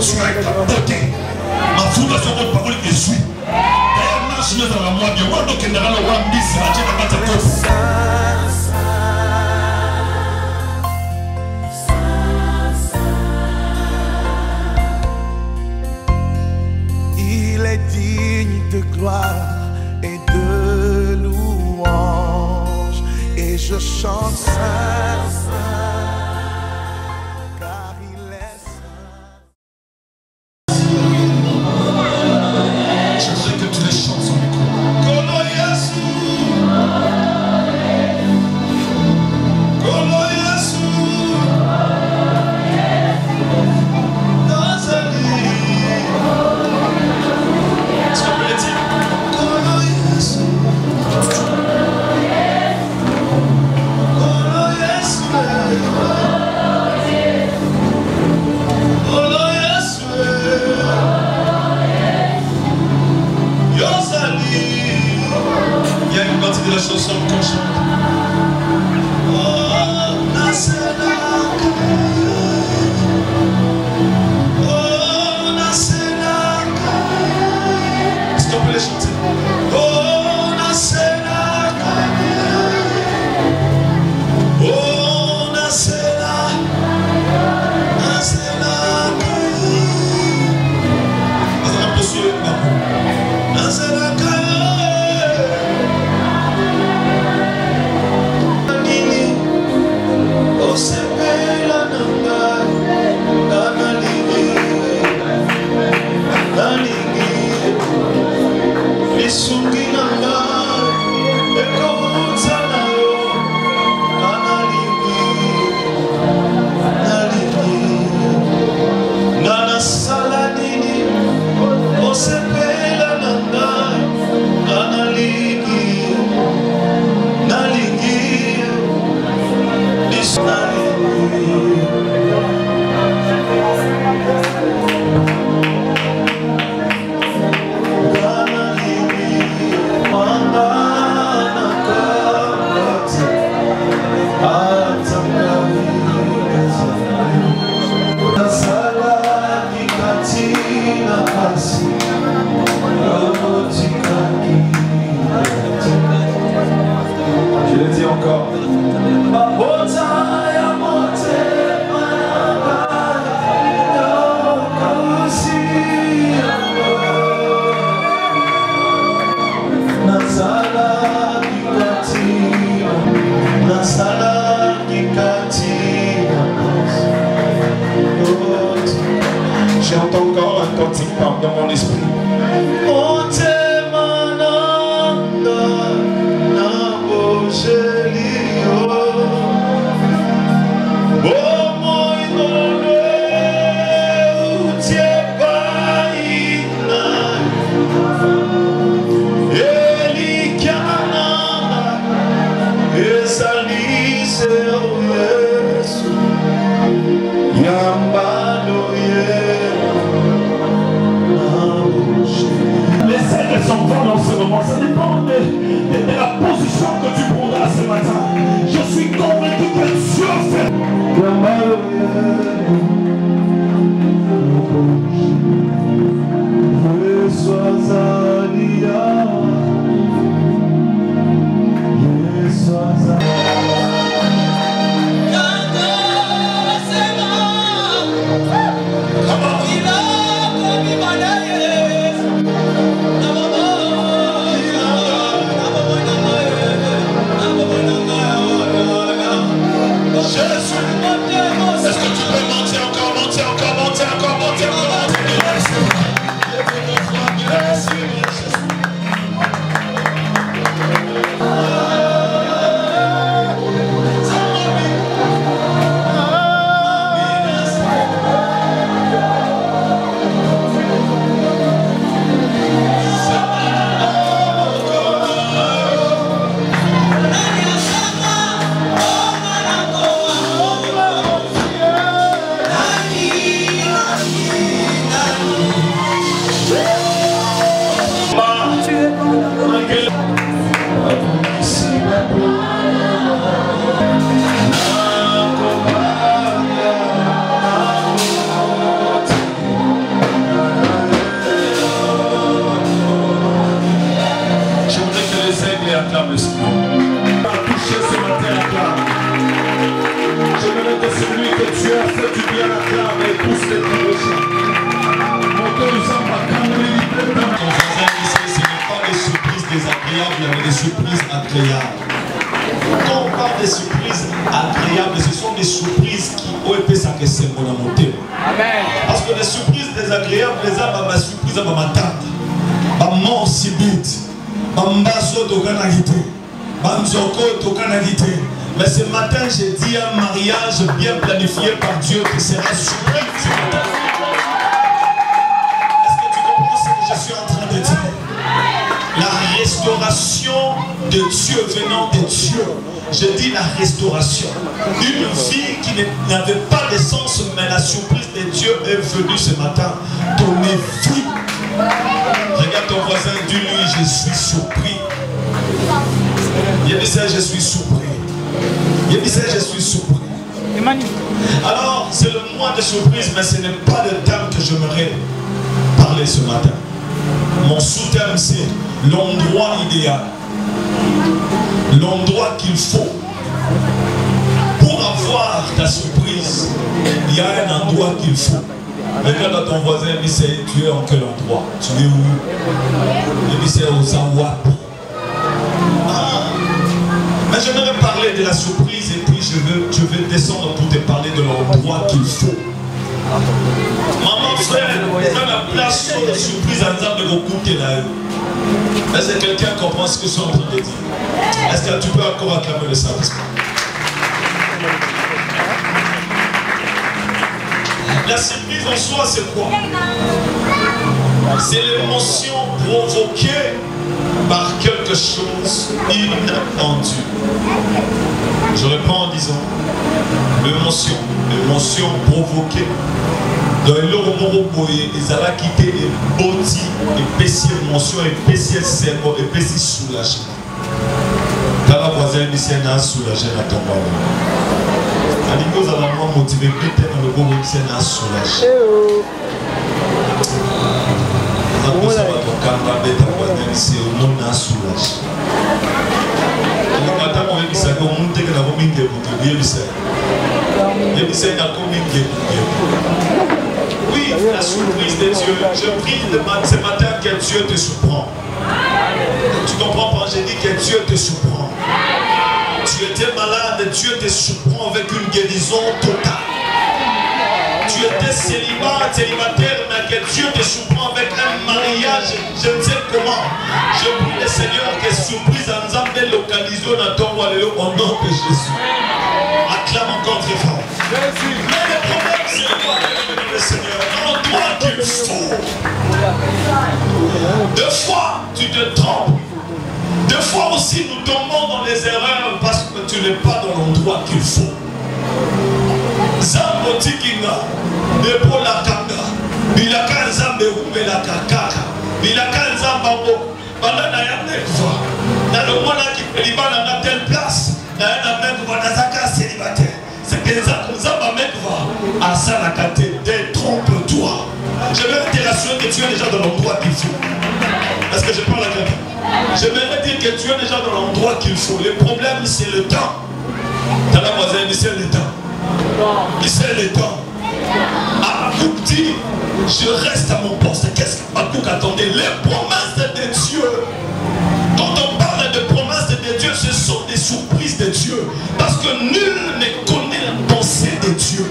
sur la côté. Ma foule sur votre parole est suit. D'ailleurs, je suis dans la moitié. Moi, donc, il y a le roi Miss, la tête à la Il est digne de gloire et de louange, et je chante saint, car il est saint. Je voudrais que tous les chants sont micro. Kolo Yesu, Kolo Yesu, Nazali. Est-ce qu'on peut le dire? Kolo Yesu, Kolo Yesu, Kolo Yesu, Yosali. Il y a une partie de la chanson qu'on chante. Oh, Nasela, oh, Nasela. Est-ce qu'on peut les chanter? Oh, Nasela, oh, Nasela, Nasela. On va poursuivre le parcours. Nasela. Je le dis encore. J'entends encore un cantique dans mon esprit. Yambalo ye, fait du bien à clame et pousse les cloches. Ton voisin ici, ce n'est pas des surprises désagréables, mais des surprises agréables. Quand on parle des surprises agréables, ce sont des surprises qui ont été sacrifiées pour la montée. Parce que les surprises désagréables, les hommes, ma surprise à ma tante, ma mort subite, ma mbasso tokanagité, ma nzoko tokanagité. Mais ce matin, j'ai dit un mariage bien planifié par Dieu qui sera surpris ce matin. Est-ce que tu comprends ce que je suis en train de dire? La restauration de Dieu venant de Dieu. Je dis la restauration. Une vie qui n'avait pas de sens, mais la surprise de Dieu est venue ce matin. Donner vie. Regarde ton voisin, dis-lui, je suis surpris. Il dit ça, je suis surpris. Il dit ça, je suis surpris. Alors, c'est le mois de surprise, mais ce n'est pas le thème que j'aimerais parler ce matin. Mon sous-thème, c'est l'endroit idéal. L'endroit qu'il faut. Pour avoir ta surprise, il y a un endroit qu'il faut. Regarde à ton voisin, il dit, tu es en quel endroit? Tu es où? Il dit, c'est au Zawapi. Mais j'aimerais parler de la surprise et puis je vais descendre pour te parler de l'endroit qu'il faut. Maman, frère, fais la place sur la surprise en disant de m'écouter là. Est-ce que quelqu'un comprend ce que je suis en train de dire? Est-ce que tu peux encore acclamer le Saint-Esprit? La surprise en soi, c'est quoi? C'est l'émotion provoquée par quelque chose inattendu. Je réponds en disant l'émotion provoquée. Dans l'euro boye, ils allaient quitter les body, épaissir émotion, épaissir cerveau, épaissir soulagement. Quand la voisine dit c'est un soulagé à ton bas. À l'époque, ça va moins motiver, peut-être dans le bon c'est un soulagé. Ça va ton camera bête à voisine, c'est au nom d'un soulagé. Le matin, on dit ça, on monte que la vomi de bouteille, il dit c'est un combien de oui, la surprise de Dieu. Je prie ce matin que Dieu te surprend. Tu comprends pas? J'ai dit que Dieu te surprend. Tu étais malade, Dieu te surprend avec une guérison totale. Tu étais célibataire, mais que Dieu te surprend avec un mariage, je ne sais comment. Je prie le Seigneur que surprise en nous a localisé dans ton roi au nom de Jésus. Acclame encore très fort. Mais le problème, c'est le Seigneur, l'endroit qu'il faut. Deux fois, tu te trompes. Deux fois aussi, nous tombons dans les erreurs parce que tu n'es pas dans l'endroit qu'il faut. Zambo tikinga, depo la kanga, bilaka nzambe umela kakaka, bilaka nzambo, banana ya mekva, na le mona qui libana na telle place, na ya mekva na zaka célibataire. C'est que nzamba mekva, asa la kate, détrompe-toi. Je vais te rassurer que tu es déjà dans l'endroit qu'il faut. Est-ce que je parle à quelqu'un? J'aimerais dire que tu es déjà dans l'endroit qu'il faut. Le problème, c'est le temps. T'as la voisine, c'est le temps. C'est le temps. Habakkuk dit, je reste à mon poste. Qu'est-ce qu'Habakkuk attendait? Les promesses de Dieu. Quand on parle de promesses de Dieu, ce sont des surprises de Dieu. Parce que nul ne connaît la pensée de Dieu.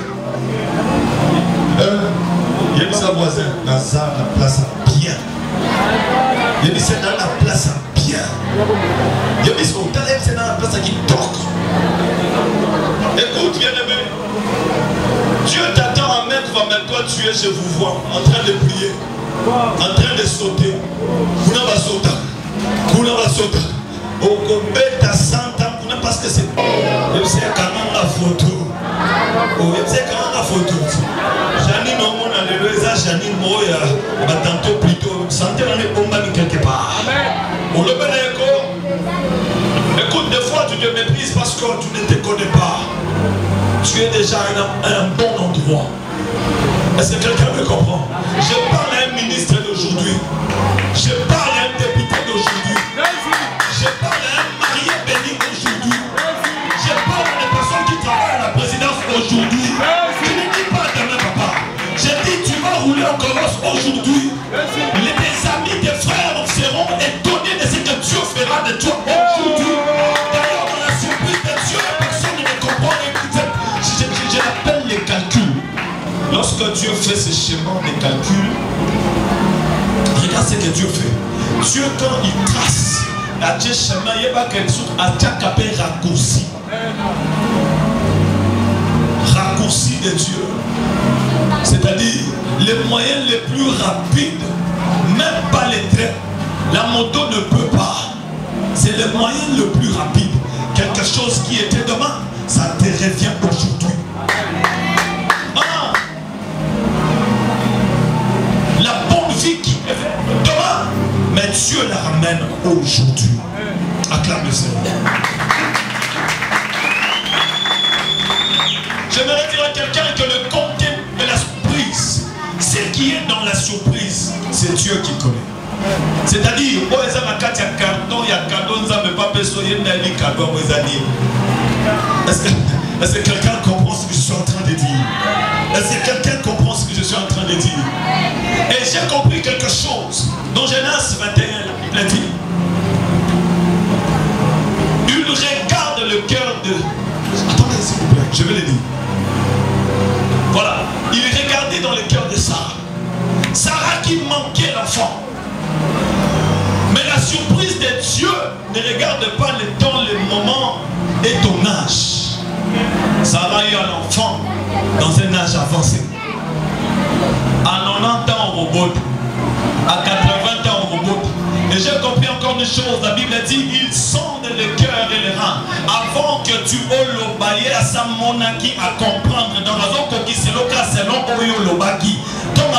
Il y a sa voisine, Nazar, la place à bien. Il y a c'est dans la place à bien. Il y a son talent, c'est dans la place à qui toque. Écoute, bien-aimé. Dieu t'attend à mettre, mais toi tu es, je vous vois, en train de prier, en train de sauter. Vous n'avez pas sauté. Vous n'avez pas sauté. Au combien t'as 100 ans, vous n'avez pas ce que c'est. Et c'est quand même la photo. C'est quand même la photo. Janine, on a le réseau, Janine Moya, tantôt plutôt, santé dans les bombes quelque part. On le met d'accord. Écoute, des fois tu te méprises parce que tu ne te connais pas. Tu es déjà à un bon endroit. Est-ce que quelqu'un me comprend? Je parle à un ministre d'aujourd'hui. Je parle à un député d'aujourd'hui. Je parle à un marié béni d'aujourd'hui. Je parle à des personnes qui travaillent à la présidence aujourd'hui. Qui aujourd'hui. Les amis, tes frères seront étonnés de ce que Dieu fera de toi aujourd'hui. D'ailleurs, dans la surprise de Dieu, personne ne comprend. Je l'appelle les calculs. Lorsque Dieu fait ce schéma des calculs, regarde ce que Dieu fait. Dieu, quand il trace à Dieu chemin, il n'y a pas quelque chose à Dieu qui raccourci. Raccourci de Dieu. C'est-à-dire les moyens les plus rapides, même pas les trains. La moto ne peut pas. C'est le moyen le plus rapide. Quelque chose qui était demain, ça te revient aujourd'hui. Ah. La bonne vie qui est demain, mais Dieu la ramène aujourd'hui. Acclame le Seigneur. J'aimerais dire à quelqu'un que le contenu de la surprise, ce qui est dans la surprise, c'est Dieu qui connaît. C'est-à-dire, est-ce que quelqu'un comprend ce que je suis en train de dire? Est-ce que quelqu'un comprend ce que je suis en train de dire? Et j'ai compris quelque chose. Dans Genèse 21, la Bible dit, il regarde le cœur de... Attendez s'il vous plaît, je vais le dire. Voilà, il regardait dans le cœur de Sarah. Sarah qui manquait l'enfant. Mais la surprise de Dieu ne regarde pas le temps, le moment et ton âge. Sarah a eu un enfant dans un âge avancé. À 90 ans au robot, à 80 ans au robot. Et j'ai compris encore une chose, la Bible dit, il sonde le cœur et les reins. Avant que tu aies l'obaye à sa monaki à comprendre dans la zone qui c'est le cas selon Oyo l'obaki. Comme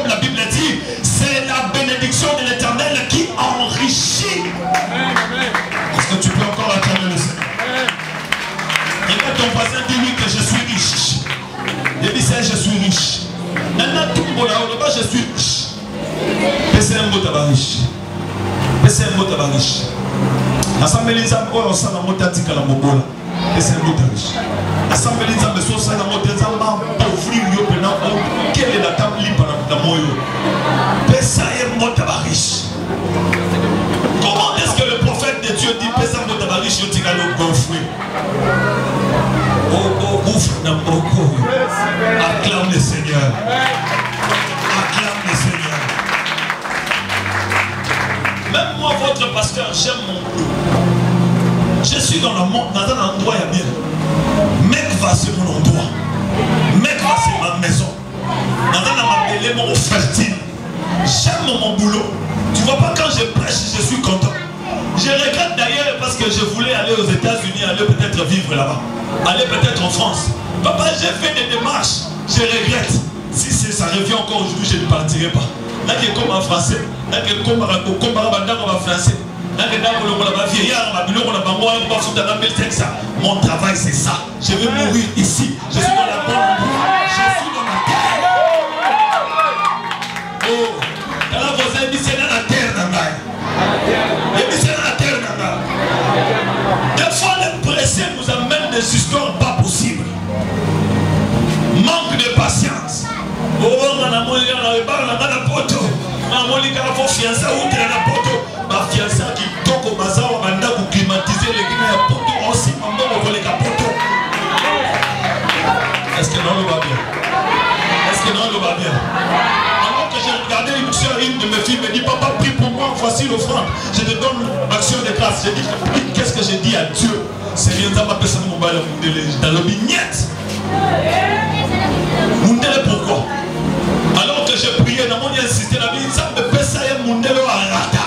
la Bible dit, c'est la bénédiction de l'Éternel qui enrichit. Est-ce que tu peux encore attendre le Seigneur? Regarde ton voisin, dis-lui que je suis riche. Il dit, je suis riche. Je suis riche. C'est un mot tabariche. C'est un mot tabariche. Assemblée des hommes, on s'en a monté à la mobola. C'est un mot tabariche. Assemblée des hommes, on s'en a monté à la pauvrir. Quelle est la table libre dans la moyo? C'est un mot tabariche. Comment est-ce que le prophète de Dieu dit c'est un mot tabariche? Je dis à l'eau gonflé. Oh, ouf, n'a pas encore. Acclame le Seigneur. Acclame le Seigneur. Même moi, votre pasteur, j'aime mon boulot. Je suis dans le monde, dans un endroit, il y a bien. Mec va sur mon endroit. Mec va sur ma maison. Dans un endroit fertile. J'aime mon boulot. Tu vois pas, quand je prêche, je suis content. Je regrette d'ailleurs parce que je voulais aller aux États-Unis, aller peut-être vivre là-bas. Aller peut-être en France. Papa, j'ai fait des démarches. Je regrette. Si ça revient encore aujourd'hui, je ne partirai pas. Là, il est comme en français. Là, il est comme en français. Mon travail, c'est ça. Je vais mourir ici. Je suis dans la bonne voie. Je suis dans la terre. Oh, dans la voisin, il dit c'est dans la terre. Il dit c'est dans la terre. Des fois, les pressés nous amènent des histoires pas possibles. Manque de patience. Oh, on a moyen dans la poto. On a moyen dans la fiancée ou dans la poto. Ma fiancée qui toque au bazar, on a climatisé les Guinéens à poto. Aussi, on va les capotos. Est-ce que non, le va bien? Est-ce que non, le va bien? Alors que j'ai regardé une de mes filles me dit, papa, prie pour moi, voici l'offrande. Je te donne l'action de grâce. J'ai dit, qu'est-ce que j'ai dit à Dieu? C'est rien, ça m'a fait ça dans le vignette. Mundele pourquoi? Alors que j'ai prié dans mon insisté, la vie, ça me fait ça et Mundele à rata.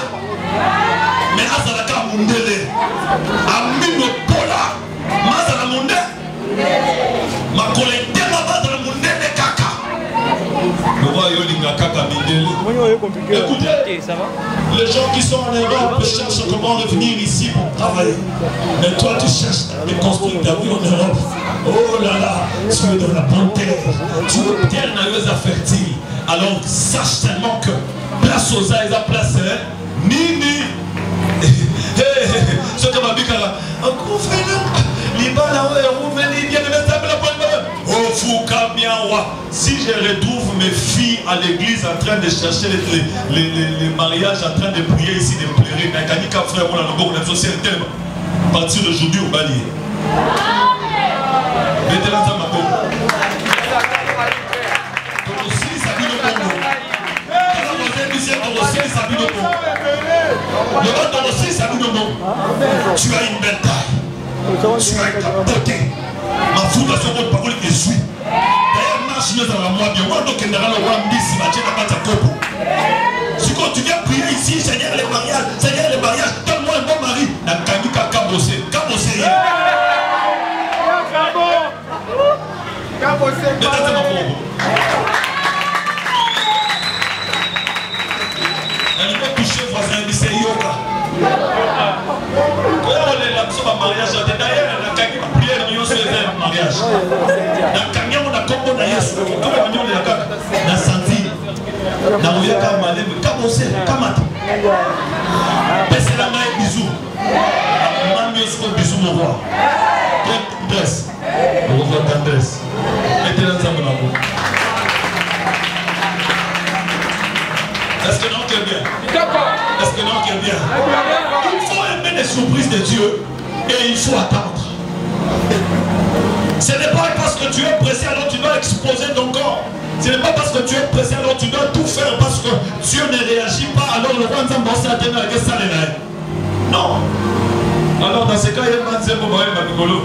Mais Azalaka Mundele, Amino Pola, Mazala Mundele, ma collègue, ma Mazala Mundele Kaka. Le roi Yolinga Kaka Mundele. Écoutez, ça va? Les gens qui sont en Europe cherchent comment revenir ici pour travailler. Mais toi, tu cherches de construire ta vie en Europe. Oh là là, tu es dans la bonne terre. Tu es terre naïveuse fertile. Alors, sache seulement que place aux ailes, place, Nini. Ce que ma bicala, un coup fait là. Libala, on va venir, bien de la table. Oh, Fouka, Si je retrouve mes filles à l'église en train de chercher les mariages, en train de prier ici, de pleurer, à partir d'aujourd'hui au balier. Tu as une belle taille. Tu as une beauté. Ma foule de son parole est suit. D'ailleurs, marche nous dans la moi bien. Si quand tu viens prier ici, Seigneur les mariages, donne-moi un bon mari. La canica cabossé. Elle va toucher voisin, il dit yoga. Mariage, d'ailleurs, la prière de mariage. La camion, on a combo d'ailleurs, la santé. La rouillée comme malem, comme c'est, comme attends. Baissez la main et bisous. Maman, mieux ce que bisous me voit. Quelle tendresse. On voit tendresse. Mettez l'ensemble dans la bouche. Est-ce que non, tu es bien? Est-ce que non, tu es bien? Il faut aimer les surprises de Dieu et il faut attendre. Ce n'est pas parce que tu es pressé alors tu dois exposer ton corps. Ce n'est pas parce que tu es pressé alors tu dois tout faire parce que Dieu ne réagit pas alors le roi Nzambe à non. Alors dans ce cas, il y a un zéro boy Babigolo.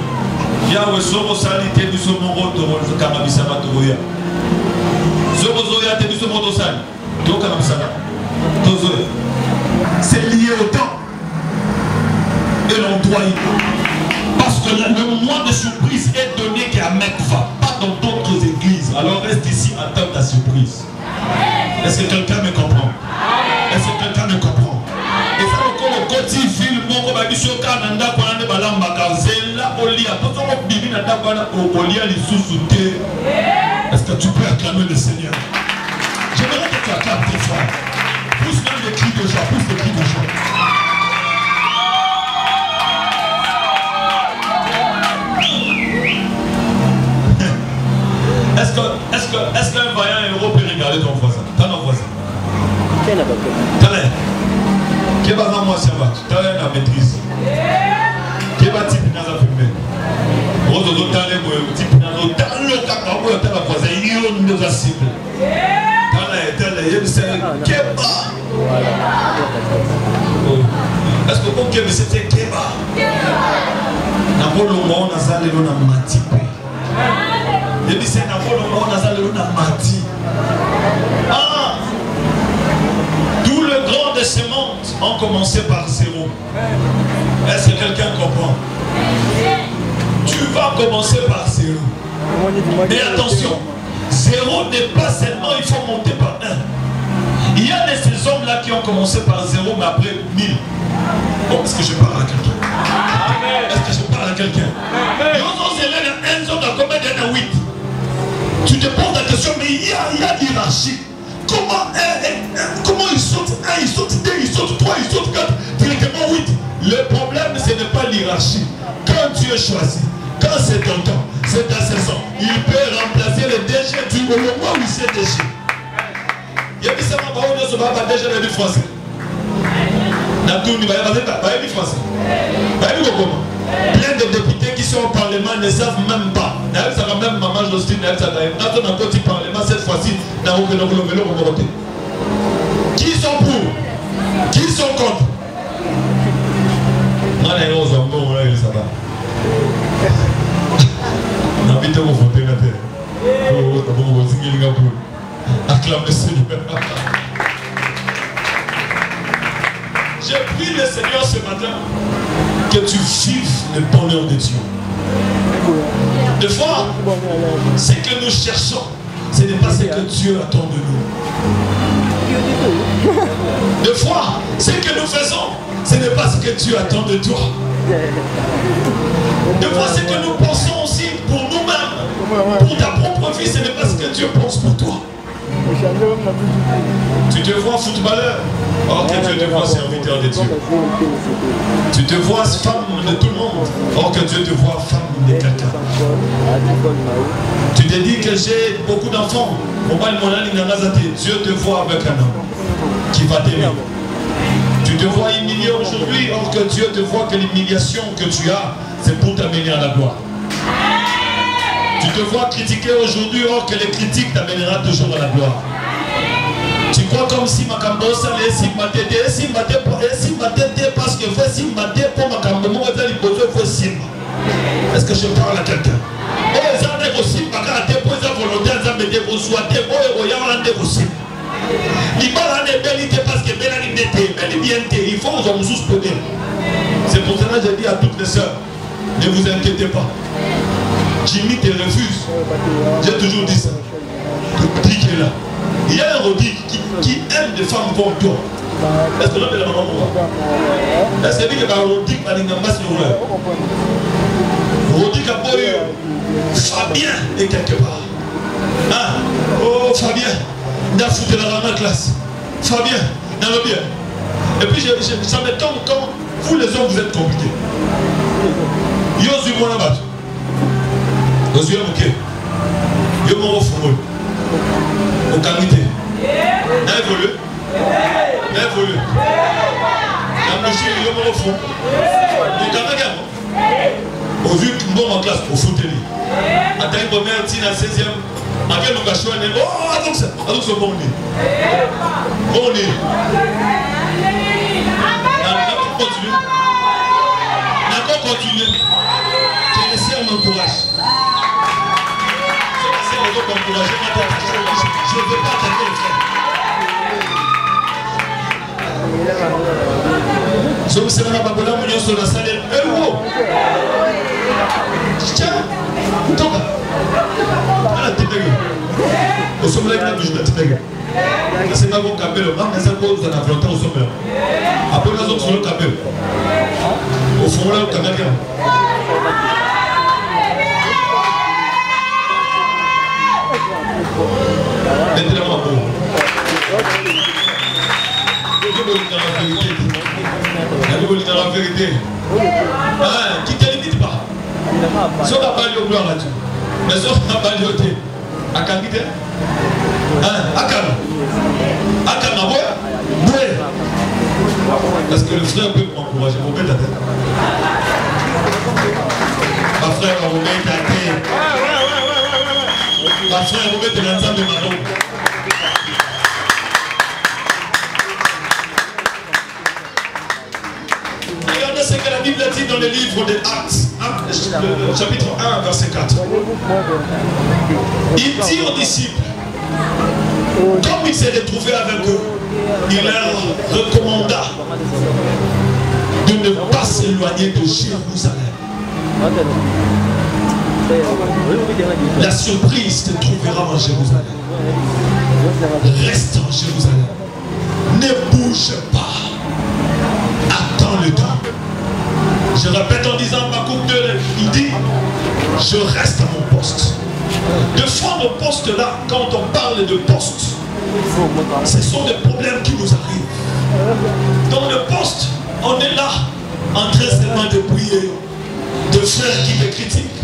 Il y a un sobo salité du sobo roto le Kamabisama Togoya. Sobo Zoya te du sobo dosal. Do Kamabisama. Tozoya. C'est lié au temps et l'endroit. Parce que le moment de surprise est donné qu'à Mekva, pas dans d'autres églises. Alors reste ici, attends ta surprise. Est-ce que quelqu'un me comprend? Est-ce que quelqu'un me comprend? Et ça encore au côté film, mon cobabicho Kananda, Kwanande Balamba, Zella, Olia, Potoko Bibi Nanda, Olia, les sous-soutés. Est-ce que tu peux acclamer le Seigneur? J'aimerais que tu acclames tes frères. Pousse même les cris de joie, pousse les cris de joie. Est-ce qu'un vaillant héros peut regarder ton voisin? T'as un voisin? T'as l'air. Qui va dans moi, c'est va. T'as l'air la maîtrise. Qui va type dans la fumée? Roto t'as l'air type dans le temps, le caca, t'as la voisin, il y a une de la cible. T'as l'air, il y a une scène. Keba. Est-ce que vous pouvez me c'était Keba? N'abolo moi, on a ça, les gens ont matipé. Tous les grands de ce monde ont commencé par zéro. Est-ce que quelqu'un comprend? Tu vas commencer par zéro. Mais attention, zéro n'est pas seulement il faut monter par un. Il y a de ces hommes-là qui ont commencé par zéro, mais après 1000. Bon, est-ce que je parle à quelqu'un? Est-ce que je parle à quelqu'un? Tu te poses la question, mais il y a l'hierarchie. Comment il saute 1, il saute 2, il saute 3, il saute 4, directement 8. Le problème, ce n'est pas l'hierarchie. Quand tu es choisi, quand c'est ton temps, c'est ta saison, il peut remplacer le DG du moment où il s'est DG. Il y a des gens qui ont déjà le français. Plein de députés qui sont au Parlement ne savent même pas. Même Maman Jocelyne, Parlement cette fois-ci, qui sont pour? Qui sont contre? Acclame le Seigneur. Je prie le Seigneur ce matin que tu vives le bonheur de Dieu. Des fois, ce que nous cherchons, ce n'est pas ce que Dieu attend de nous. Des fois, ce que nous faisons, ce n'est pas ce que Dieu attend de toi. Des fois, ce que nous pensons aussi pour nous-mêmes, pour ta propre vie, ce n'est pas ce que Dieu pense pour toi. Tu te vois footballeur, or que Dieu te voit serviteur de Dieu. Tu te vois femme de tout le monde, or que Dieu te voit femme de quelqu'un. Tu te dis que j'ai beaucoup d'enfants. Dieu te voit avec un homme qui va t'aimer. Tu te vois humilié aujourd'hui, or que Dieu te voit que l'humiliation que tu as, c'est pour t'amener à la gloire. Tu te vois critiquer aujourd'hui, or que les critiques t'amèneront toujours à la gloire. Tu crois comme si ma cambosa les si ma tête parce que faut si ma tête pour ma cambosa faut si. Est-ce que je parle à quelqu'un? Oh, ça n'est aussi pas qu'à tes points de volonté, ça me dit vous soyez beau et royal en des aussi. L'Ibala n'est belle parce que belle n'était belle bien il faut nous suspendre. C'est pour cela que je dis à toutes les sœurs, ne vous inquiétez pas. Jimmy te refuse. J'ai toujours dit ça. Rodi qui est là. Il y a un Rodi qui aime des femmes comme toi. Est-ce que l'on est la maman moi? Est-ce que dit que Rodi va aller dans le Rodi qui a pas eu Fabien est quelque part. Ah, oh Fabien, il a foutu dans la classe. Fabien, dans le bien. Et puis ça me tombe quand vous les hommes vous êtes compliqués. Yosu moi là-bas. Yosu ok. Yo mon fou. Au qualité. N'a évolué. N'a évolué. La machine yo mon fou. Au qualité. Au vu que bon en classe pour foutre lui. Attends une première tine à 16e. À quel occasion on est oh attends ça bon nez. Bon nez. D'accord continuer. Que les sœurs m'encouragent. Si les sœurs m'encouragent, je ne veux pas attaquer les frères. Je me suis dit que je me suis dit tiens, toka. Ah, t'es dégueu. Au sommet, il y a une bouche de dégueu. C'est pas bon capel, mais c'est pour vous en affronter au sommet. Après, nous sommes sur le capel. Au fond, là, au Canadien. Mettez-le-moi à bout. Dans la vérité. Ah, qui ne te limite pas. Si on n'a pas lieu gloire là-dessus, mais si on n'a pas lieu de à Kangite, Akana, ouais. Parce que le frère peut m'encourager, vous mettez ta tête. Ma frère, vous mettez ta tête. Ma frère, vous mettez l'ensemble de ma langue. Regardez ce que la Bible dit dans le livre des Actes, chapitre 1, verset 4. Il dit aux disciples, comme il s'est retrouvé avec eux, il leur recommanda de ne pas s'éloigner de Jérusalem. La surprise te trouvera en Jérusalem. Reste en Jérusalem. Ne bouge pas. Attends le temps. Je répète en disant Macoum 2, il dit je reste à mon poste. De fois nos postes là, quand on parle de poste, ce sont des problèmes qui nous arrivent. Dans le poste, on est là en train seulement de prier, de frères qui te critiquent,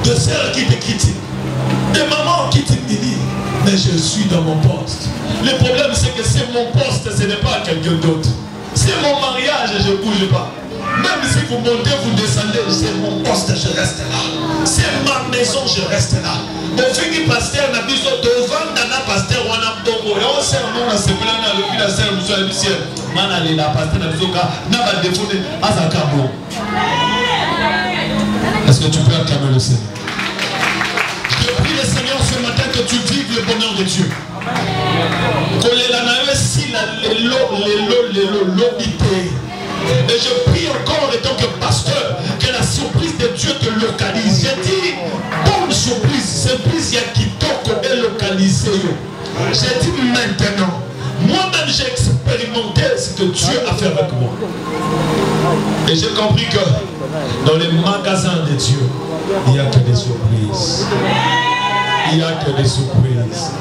de sœurs qui te critiquent, de mamans qui t'humilient. Mais je suis dans mon poste. Le problème c'est que c'est mon poste, ce n'est pas quelqu'un d'autre. C'est mon mariage, je ne bouge pas. Même si vous montez, vous descendez, c'est mon poste, je reste là. C'est ma maison, je reste là. Mon fils pasteur n'a plus devant Nana pasteur ou un bongo. Et on sait mon assemblée, on a le fil à serre, nous sommes ici. Manali la pasteur n'a plus aucun, n'a pas défendu à sa camo. Est-ce que tu peux acclamer le Seigneur? Je prie le Seigneur ce matin que tu vives le bonheur de Dieu. Et je prie encore en tant que pasteur que la surprise de Dieu te localise. J'ai dit bonne surprise, surprise qui toque est localisée. J'ai dit maintenant, moi-même j'ai expérimenté ce que Dieu a fait avec moi. Et j'ai compris que dans les magasins de Dieu, il n'y a que des surprises. Il n'y a que des surprises.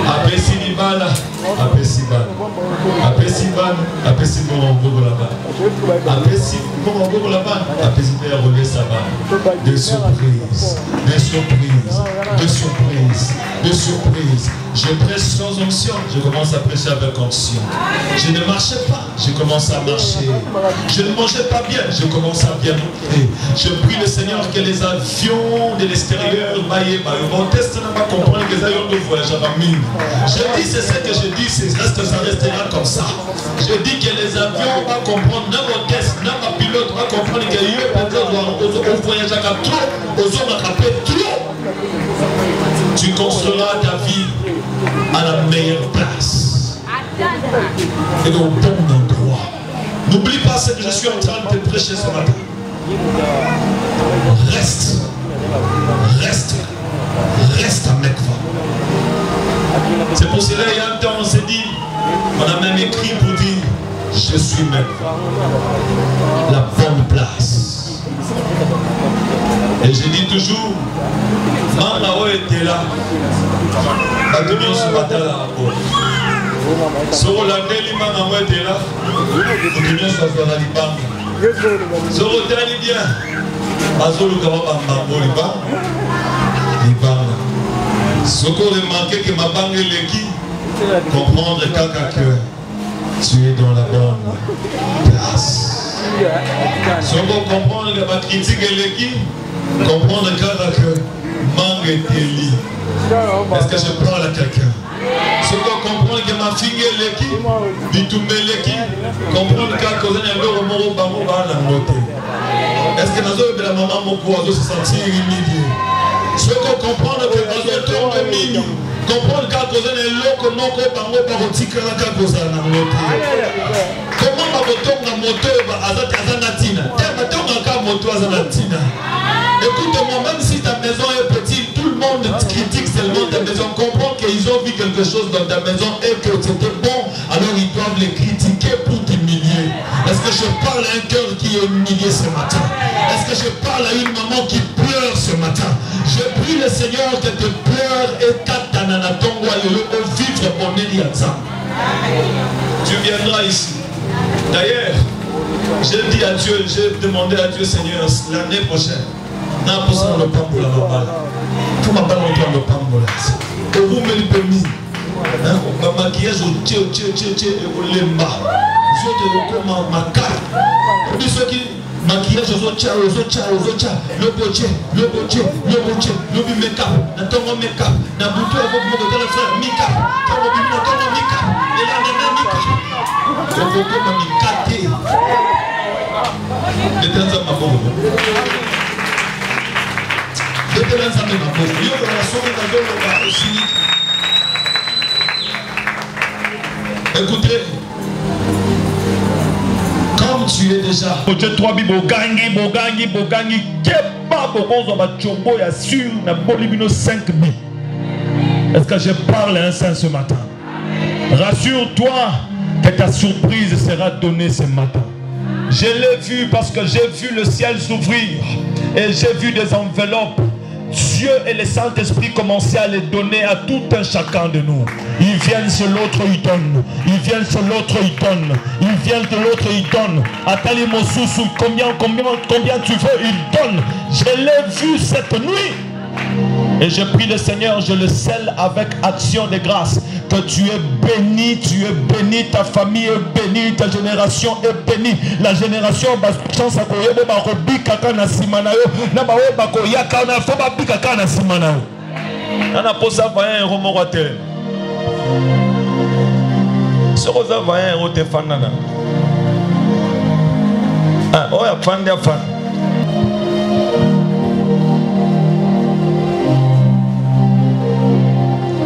Après Sinibala, après Siban. Après Siban, après Simon là-bas. Après Simon là-bas, après Simon relais Saban. Des surprises. Des surprises. de surprise, de surprise. Je prêche sans onction, je commence à prêcher avec onction. Je ne marchais pas, je commence à marcher. Je ne mangeais pas bien, je commence à bien manger. Je prie le Seigneur que les avions de l'extérieur mon test n'a pas compris que les avions de voyage à la mine. Je dis, c'est ce que je dis, ça restera comme ça. Je dis que les avions vont comprendre, non mon test, non ma pilote va comprendre que au voyage à trop, aux hommes à trop. Tu construiras ta vie à la meilleure place et au bon endroit. N'oublie pas ce que je suis en train de te prêcher ce matin. Reste à Mekva. C'est pour cela il y a un temps on s'est dit, on a même écrit pour dire je suis Mekva, la bonne place. Et je dis toujours, Mangao était là. Batumio ce matin là. Soro Landeli Mangao était là. Batumio ce matin là. Soro Tani bien. Azolo Kawaba Mambo Liban. Soko remarqué que ma bangue l'équipe. Comprendre Kaka que tu es dans la bonne place. Soko comprendre que ma critique est l'équipe. Comprendre que mangue est éli. Est-ce que je parle à quelqu'un? Ce qu'on comprend que ma fille est l'équipe, Bitoumé l'équipe, comprendre qu'à cause d'un euro moro bango va la noter. Est-ce que nous avons la maman mon poids se sentir humilié? Ce qu'on comprend que nous avons de mini, comprendre qu'à cause d'un euro non qu'on bango bango tika la qu'à cause d'un noter. Comment ma moto na moto azati azanatina? T'es ma tonga moto azanatina. Écoute-moi, même si ta maison est petite, tout le monde critique seulement ta maison. Comprends qu'ils ont vu quelque chose dans ta maison et que c'était bon, alors ils doivent les critiquer pour t'humilier. Est-ce que je parle à un cœur qui est humilié ce matin? Est-ce que je parle à une maman qui pleure ce matin? Je prie le Seigneur que tes pleurs et katanana tongwa le vivre mon Eliatza. Tu viendras ici. D'ailleurs, j'ai dit à Dieu, j'ai demandé à Dieu, Seigneur, l'année prochaine. Non, pour ça, le pambo là, faut ma balle en le pambo là. Au bout, mais le permis. Ma maquillage au tché, au lemba. Je te recommande ma carte. Pour ceux qui maquillage aux autres, le boché, le make-up, na tongo make-up, na bouton avec mon téléphone, make-up, tongo make-up, et là, make-up. Je recommande ma carte. Mettez-en ma bombe. Écoutez, comme tu es déjà est-ce que je parle à un saint ce matin? Rassure-toi que ta surprise sera donnée ce matin. Je l'ai vu parce que j'ai vu le ciel s'ouvrir et j'ai vu des enveloppes. Dieu et le Saint-Esprit commençaient à les donner à tout un chacun de nous. Ils viennent sur l'autre, ils donnent. Ils viennent sur l'autre, ils donnent. Ils viennent de l'autre, ils donnent. Atali Mosusu, combien tu veux, ils donnent. Je l'ai vu cette nuit. Et je prie le Seigneur, je le scelle avec action de grâce. Que tu es béni, ta famille est bénie, ta génération est bénie. La génération chance à koyebo ba robi kaka na simanayo, na ba weba koyaka na fa ba bikaka na simanayo. Nana posa va un romo rotel. Ce rosa va un rote fanana. Ah, oh ya fan dia fan.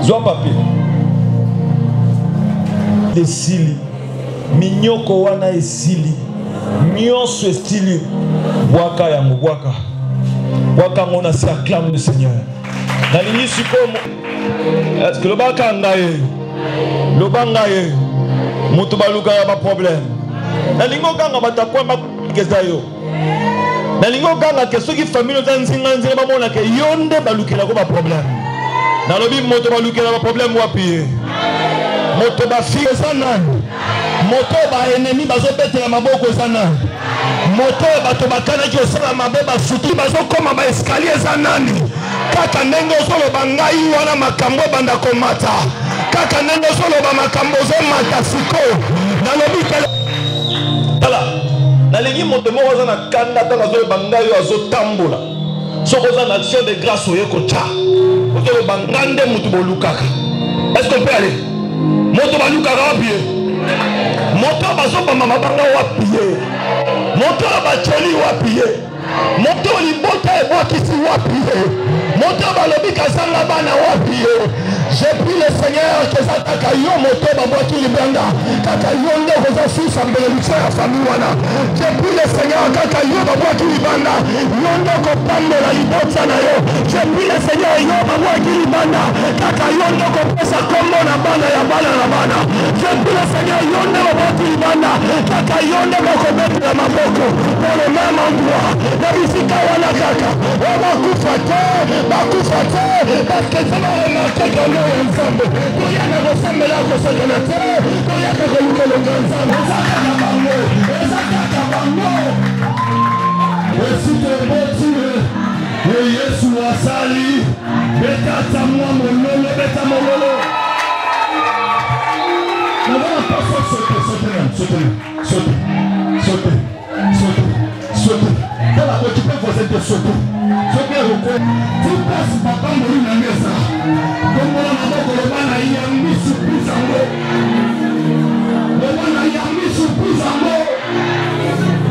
Zoa papier. Esili minyoko wana esili nyonso estili bwaka ya mubwaka bwaka ngona si acclame le Seigneur nalingi sikomo est-ce que lobaka ngaye lobangaye mutu baluka ya ba problème nalingo kanga batakwa makeza yo nalingo kanga ke soki famille za nzinga nzela bamona ke yonde balukela ko ba problème nalobi moto balukela ba problème wapi moto ba fille sana moto ba ennemi bazo betela maboko sana moto bato bakanaki osala mabe basuki bazokoma baeskalier eza nani kaka ndenge ozoloba ngai wana makambo ebanda komata kaka ndenge ozoloba makambo ozomata sikoyo nalobi tala nalingi moto moko aza na kanda ntango azoloba ngai oyo azotambola soki oza na action de grâce oye kotya ozoloba nga nde moto bolukaka est-ce qu'on peut aller moto balukaka wapi ye moto bazobamba mabanga wapi ye moto bacholi wapi ye moto libota ebwakisi wapi ye moto balobi kazanga bana wapi ye j'ai pris le Seigneur keza kaka yo moto babwaki libanga kaka yo nde koza fils ambelelution ya famille wana j'ai pris le Seigneur kaka yo babwaki libanga yo nde kopambola libota na yo j'ai pris le Seigneur yo babwaki libanga kaka yo nde kopesa kombo na bana ya bana na bana j'ai pris le Seigneur yo nde babwaki libanga kaka yo nde bakobetela maboko pour le même endroit na bisika wana kaka bakufa te parce que ça va remarquer que nous ensemble koya na kosambela kosakana te koya ka kolungelonga nzambe ezakaka bango esite botile Yesu asali betata mwa mololo beta mololo navona paso sauter Tala tu peux poser des sauter tu passes papa mori na mesa comme on a beaucoup le bana yambi surprise en moi le bana yambi surprise en moi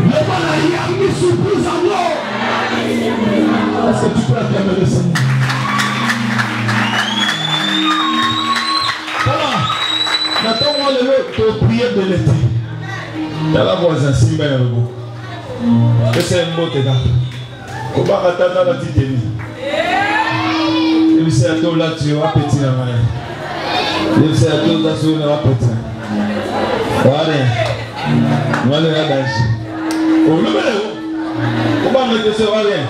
le bana yambi surprise en moi est-ce que tu peux acclamer le Seigneur voilà maintenant le prière de l'été Tala voisin Simba ya Rubo c'est un mot là. Comment attendre la petite demi? Il s'est à tout là, tu vas petit la main. Il s'est à tout là, tu vas petit. Voilà. Voilà la danse. Oh, le bel. Comment me dire ça va rien?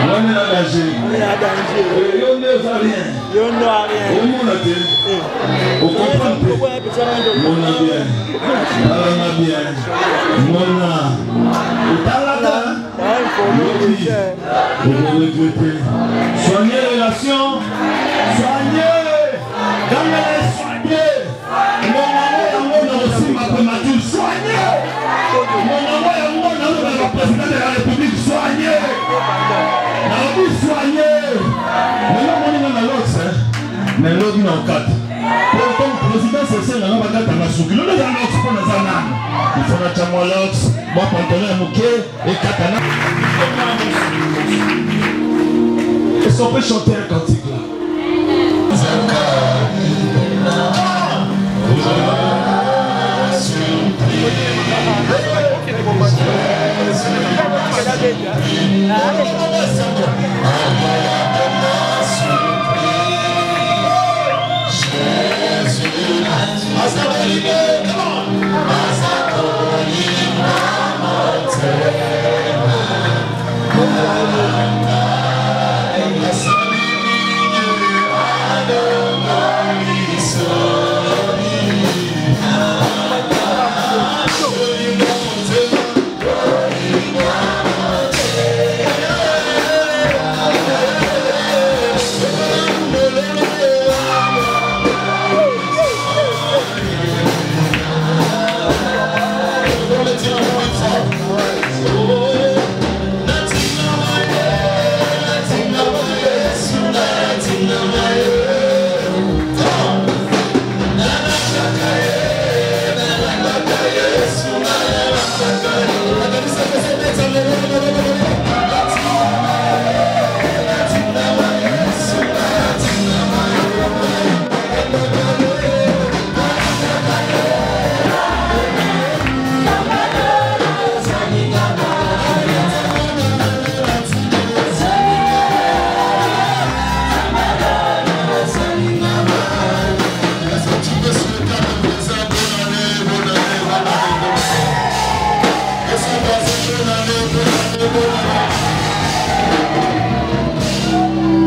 Voilà la danse. Yo ne va rien. Yo ne va rien. Au monde a dit. Au comprendre. Mon bien. Mon bien. Mon soignez les relations, soignez, dans les soignez. Mon amour aussi ma prémature, soignez. Mon amour le président de la République, soignez. Soignez. Mais là, on est dans l'autre, mais l'autre est en 4. Comme président, c'est ça, on va mettre dans la soupe. Nous, dans l'autre, pour les ananes. Il faut mettre moi l'autre, moi, pantalon, mouquet et katana. Est-ce qu'on peut chanter un cantique là?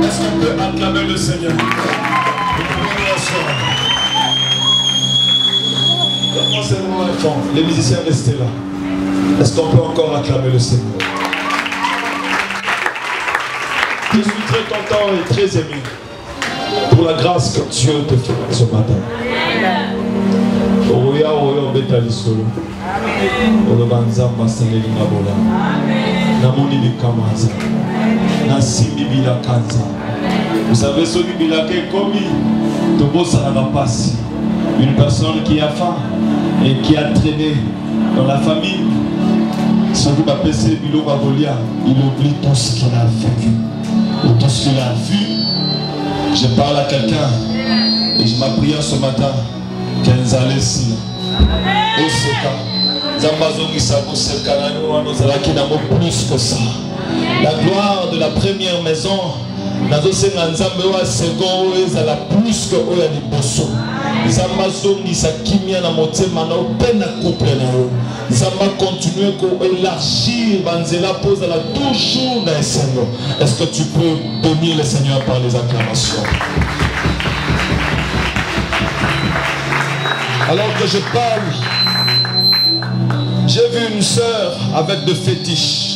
Est-ce qu'on peut acclamer le Seigneur? Les musiciens restaient là. Est-ce qu'on peut encore acclamer le Seigneur? Je suis très content et très ému pour la grâce que Dieu te fait ce matin. Vous savez ce qui est commis, une personne qui a faim et qui a traîné dans la famille, il oublie tout ce qu'il a vécu ou tout ce qu'il a vu. Je parle à quelqu'un et je m'ai prié ce matin qu'elles allaient ici. Plus que ça. La gloire de la première maison, plus que Zamba continue à élargir Banzela pose à la toujours dans le Seigneur. Est-ce que tu peux bénir le Seigneur par les acclamations? Alors que je parle, j'ai vu une sœur avec des fétiches.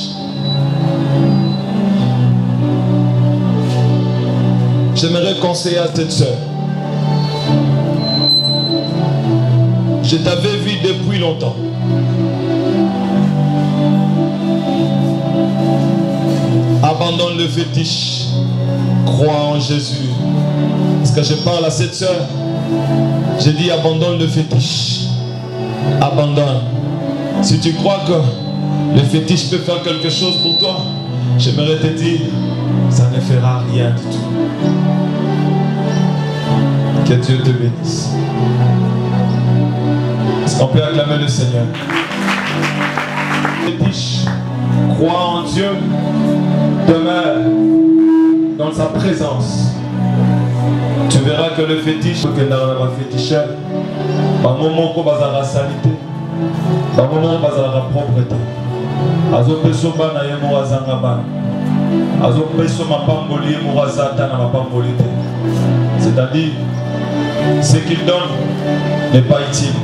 J'aimerais conseiller à cette sœur. Je t'avais vu depuis longtemps. Abandonne le fétiche. Crois en Jésus. Est-ce que je parle à cette sœur? Je dis abandonne le fétiche. Abandonne. Si tu crois que le fétiche peut faire quelque chose pour toi, j'aimerais te dire, ça ne fera rien du tout. Que Dieu te bénisse. Est-ce qu'on peut acclamer le Seigneur? Fétiche, crois en Dieu, demeure dans sa présence. Tu verras que le fétiche, que la féticheur, par moment qu'on va à la saleté, par moment qu'on va à la propreté. Azo peso bana ye morazanga bana. Azo peso mapamboli ye morazata na mapamboli te. C'est-à-dire, ce qu'il donne n'est pas utile.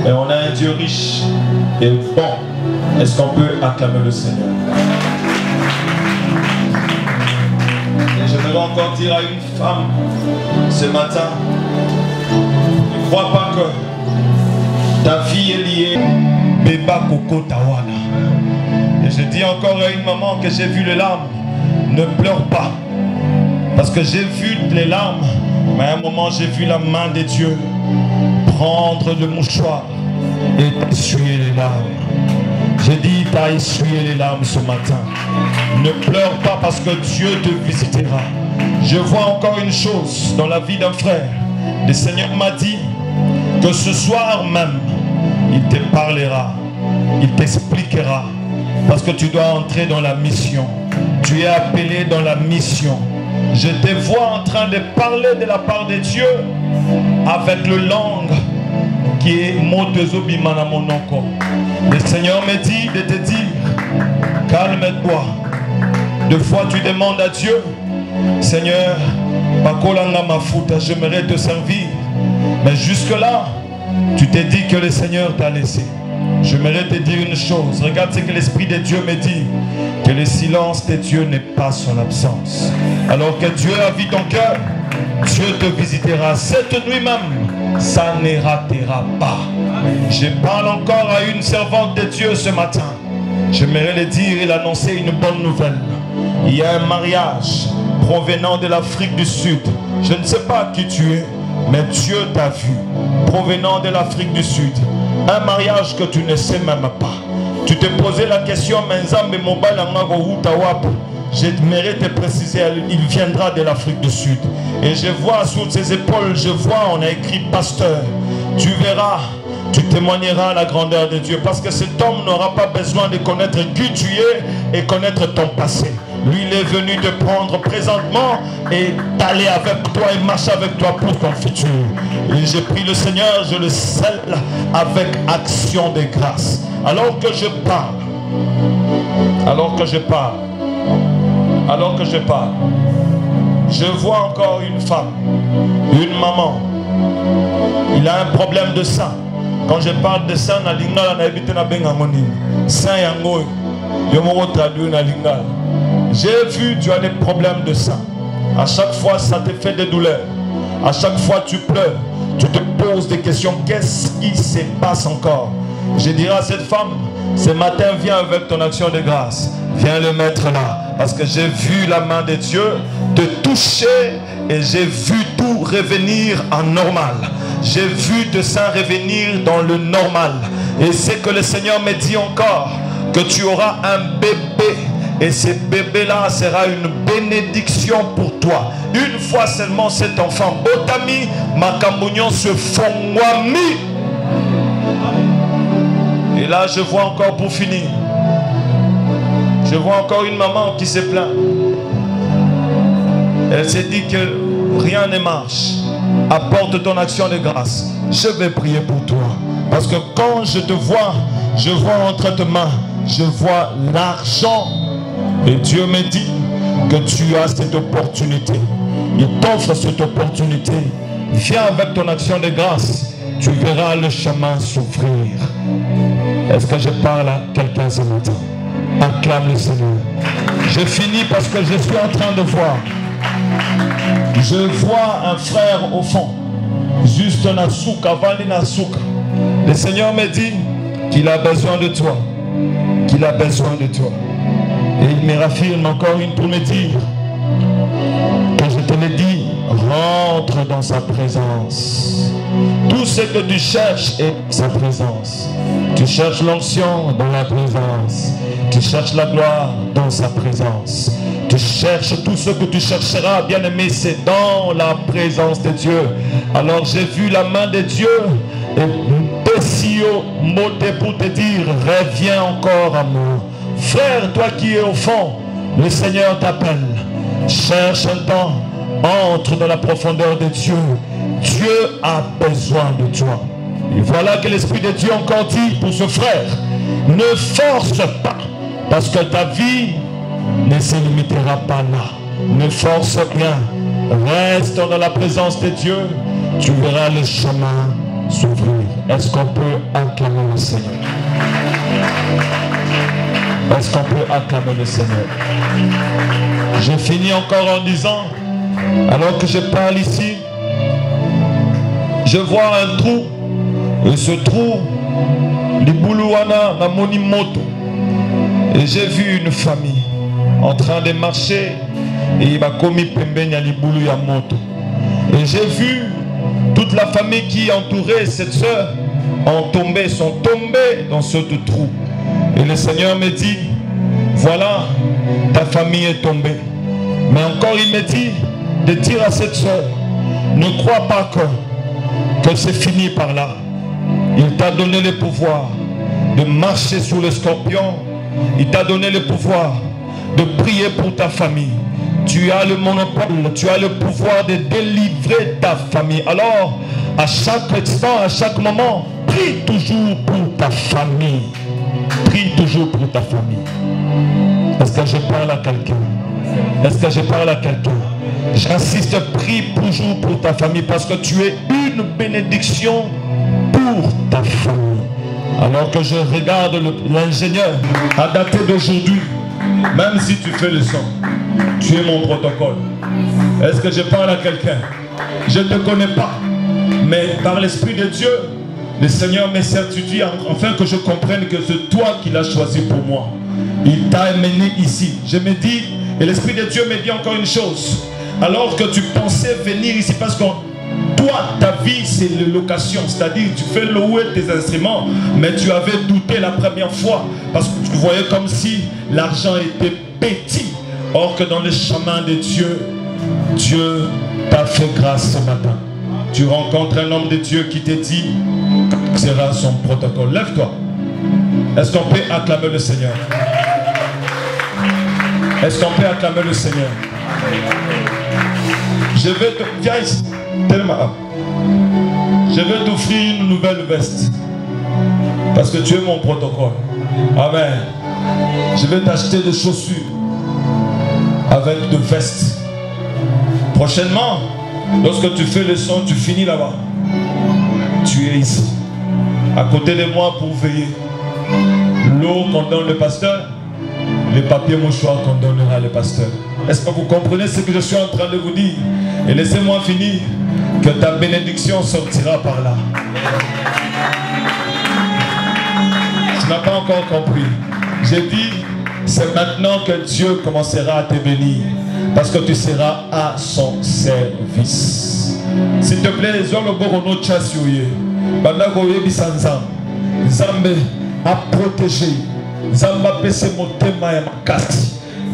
Mais on a un Dieu riche et bon. Est-ce qu'on peut acclamer le Seigneur? Et j'aimerais encore dire à une femme ce matin, ne crois pas que ta vie est liée Beba Koko Tawana. Et je dis encore à une maman que j'ai vu les larmes, ne pleure pas. Parce que j'ai vu les larmes, mais à un moment j'ai vu la main de Dieu prendre le mouchoir et essuyer les larmes. J'ai dit, tu as essuyé les larmes ce matin. Ne pleure pas parce que Dieu te visitera. Je vois encore une chose dans la vie d'un frère. Le Seigneur m'a dit que ce soir même, il te parlera, il t'expliquera. Parce que tu dois entrer dans la mission. Tu es appelé dans la mission. Je te vois en train de parler de la part de Dieu avec le langue qui est Motezobimana Monoko. Le Seigneur me dit de te dire, calme-toi. Deux fois tu demandes à Dieu, Seigneur, Bakolanga Mafuta, j'aimerais te servir. Mais jusque-là, tu t'es dit que le Seigneur t'a laissé. J'aimerais te dire une chose. Regarde ce que l'Esprit de Dieu me dit. Que le silence de Dieu n'est pas son absence. Alors que Dieu a vu ton cœur, Dieu te visitera cette nuit même. Ça ne ratera pas. Je parle encore à une servante de Dieu ce matin. J'aimerais le dire et l'annoncer une bonne nouvelle. Il y a un mariage provenant de l'Afrique du Sud. Je ne sais pas qui tu es, mais Dieu t'a vu. Provenant de l'Afrique du Sud. Un mariage que tu ne sais même pas. Tu te posais la question, j'aimerais te préciser, il viendra de l'Afrique du Sud. Et je vois sur ses épaules, je vois, on a écrit pasteur. Tu verras, tu témoigneras la grandeur de Dieu. Parce que cet homme n'aura pas besoin de connaître qui tu es et connaître ton passé. Lui, il est venu te prendre présentement et d'aller avec toi et marcher avec toi pour ton futur. Et je prie le Seigneur, je le scelle avec action de grâce. Alors que je parle, je vois encore une femme, une maman. Il a un problème de sang. Quand je parle de sang, Saint Yango, traduit dans Lingala. J'ai vu, tu as des problèmes de sang. À chaque fois, ça te fait des douleurs. À chaque fois, tu pleures. Tu te poses des questions. Qu'est-ce qui se passe encore? Je dirais à cette femme, ce matin, viens avec ton action de grâce. Viens le mettre là. Parce que j'ai vu la main de Dieu te toucher et j'ai vu tout revenir en normal. J'ai vu de ça revenir dans le normal. Et c'est que le Seigneur me dit encore que tu auras un bébé. Et ce bébé-là sera une bénédiction pour toi. Une fois seulement cet enfant, Botami, Makambunion se font wami. Et là, je vois encore pour finir. Je vois encore une maman qui se plaint. Elle s'est dit que rien ne marche. Apporte ton action de grâce. Je vais prier pour toi. Parce que quand je te vois, je vois entre tes mains, je vois l'argent. Et Dieu me dit que tu as cette opportunité. Il t'offre cette opportunité. Viens avec ton action de grâce. Tu verras le chemin s'ouvrir. Est-ce que je parle à quelqu'un ce matin? Acclame le Seigneur. Je finis parce que je suis en train de voir. Je vois un frère au fond. Juste Nasuka, Vali Nasuka. Le Seigneur me dit qu'il a besoin de toi. Qu'il a besoin de toi. Et il me raffirme encore une pour me dire que je te l'ai dit, rentre dans sa présence. Tout ce que tu cherches est sa présence. Tu cherches l'onction dans la présence. Tu cherches la gloire dans sa présence. Tu cherches tout ce que tu chercheras, bien aimé, c'est dans la présence de Dieu. Alors j'ai vu la main de Dieu et Tessio monter pour te dire, reviens encore à moi. Frère, toi qui es au fond, le Seigneur t'appelle. Cherche un temps, entre dans la profondeur de Dieu. Dieu a besoin de toi. Et voilà que l'Esprit de Dieu encore dit pour ce frère, ne force pas, parce que ta vie ne se limitera pas là. Ne force rien. Reste dans la présence de Dieu. Tu verras le chemin s'ouvrir. Est-ce qu'on peut acclamer le Seigneur? Est-ce qu'on peut acclamer le Seigneur? Je finis encore en disant, alors que je parle ici, je vois un trou. Et ce trou, Libuluana na Monimoto. Et j'ai vu une famille en train de marcher. Et il m'a commis Pembenya Libulu Yamoto. Et j'ai vu toute la famille qui entourait cette soeur sont tombés dans ce trou. Et le Seigneur me dit, voilà, ta famille est tombée. Mais encore il me dit de dire à cette soeur, ne crois pas que c'est fini par là. Il t'a donné le pouvoir de marcher sur le scorpion. Il t'a donné le pouvoir de prier pour ta famille. Tu as le monopole, tu as le pouvoir de délivrer ta famille. Alors, à chaque instant, à chaque moment, prie toujours pour ta famille. Prie toujours pour ta famille. Est-ce que je parle à quelqu'un? Est-ce que je parle à quelqu'un? J'insiste, prie toujours pour ta famille parce que tu es une bénédiction pour ta famille. Alors que je regarde l'ingénieur à dater d'aujourd'hui, même si tu fais le son, tu es mon protocole. Est-ce que je parle à quelqu'un? Je ne te connais pas, mais par l'Esprit de Dieu, le Seigneur me certifie afin que je comprenne que c'est toi qui l'as choisi pour moi. Il t'a amené ici. Je me dis, et l'Esprit de Dieu me dit encore une chose. Alors que tu pensais venir ici, parce que toi, ta vie, c'est la location. C'est-à-dire, tu fais louer tes instruments, mais tu avais douté la première fois, parce que tu voyais comme si l'argent était petit. Or que dans le chemin de Dieu, Dieu t'a fait grâce ce matin. Tu rencontres un homme de Dieu qui te dit, sera son protocole. Lève-toi. Est-ce qu'on peut acclamer le Seigneur? Est-ce qu'on peut acclamer le Seigneur? Je vais te... Viens ici. Tellement. Je vais t'offrir une nouvelle veste. Parce que tu es mon protocole. Amen. Je vais t'acheter des chaussures avec de vestes. Prochainement, lorsque tu fais le son, tu finis là-bas. Tu es ici, à côté de moi pour veiller. L'eau condamne le pasteur, le papier mouchoir condamnera le pasteur. Est-ce que vous comprenez ce que je suis en train de vous dire? Et laissez-moi finir, que ta bénédiction sortira par là. Tu n'as pas encore compris. J'ai dit, c'est maintenant que Dieu commencera à te bénir, parce que tu seras à son service. S'il te plaît, les hommes au Tchassouye, Zambé a protégé, Zambé a baissé mon thème et ma carte,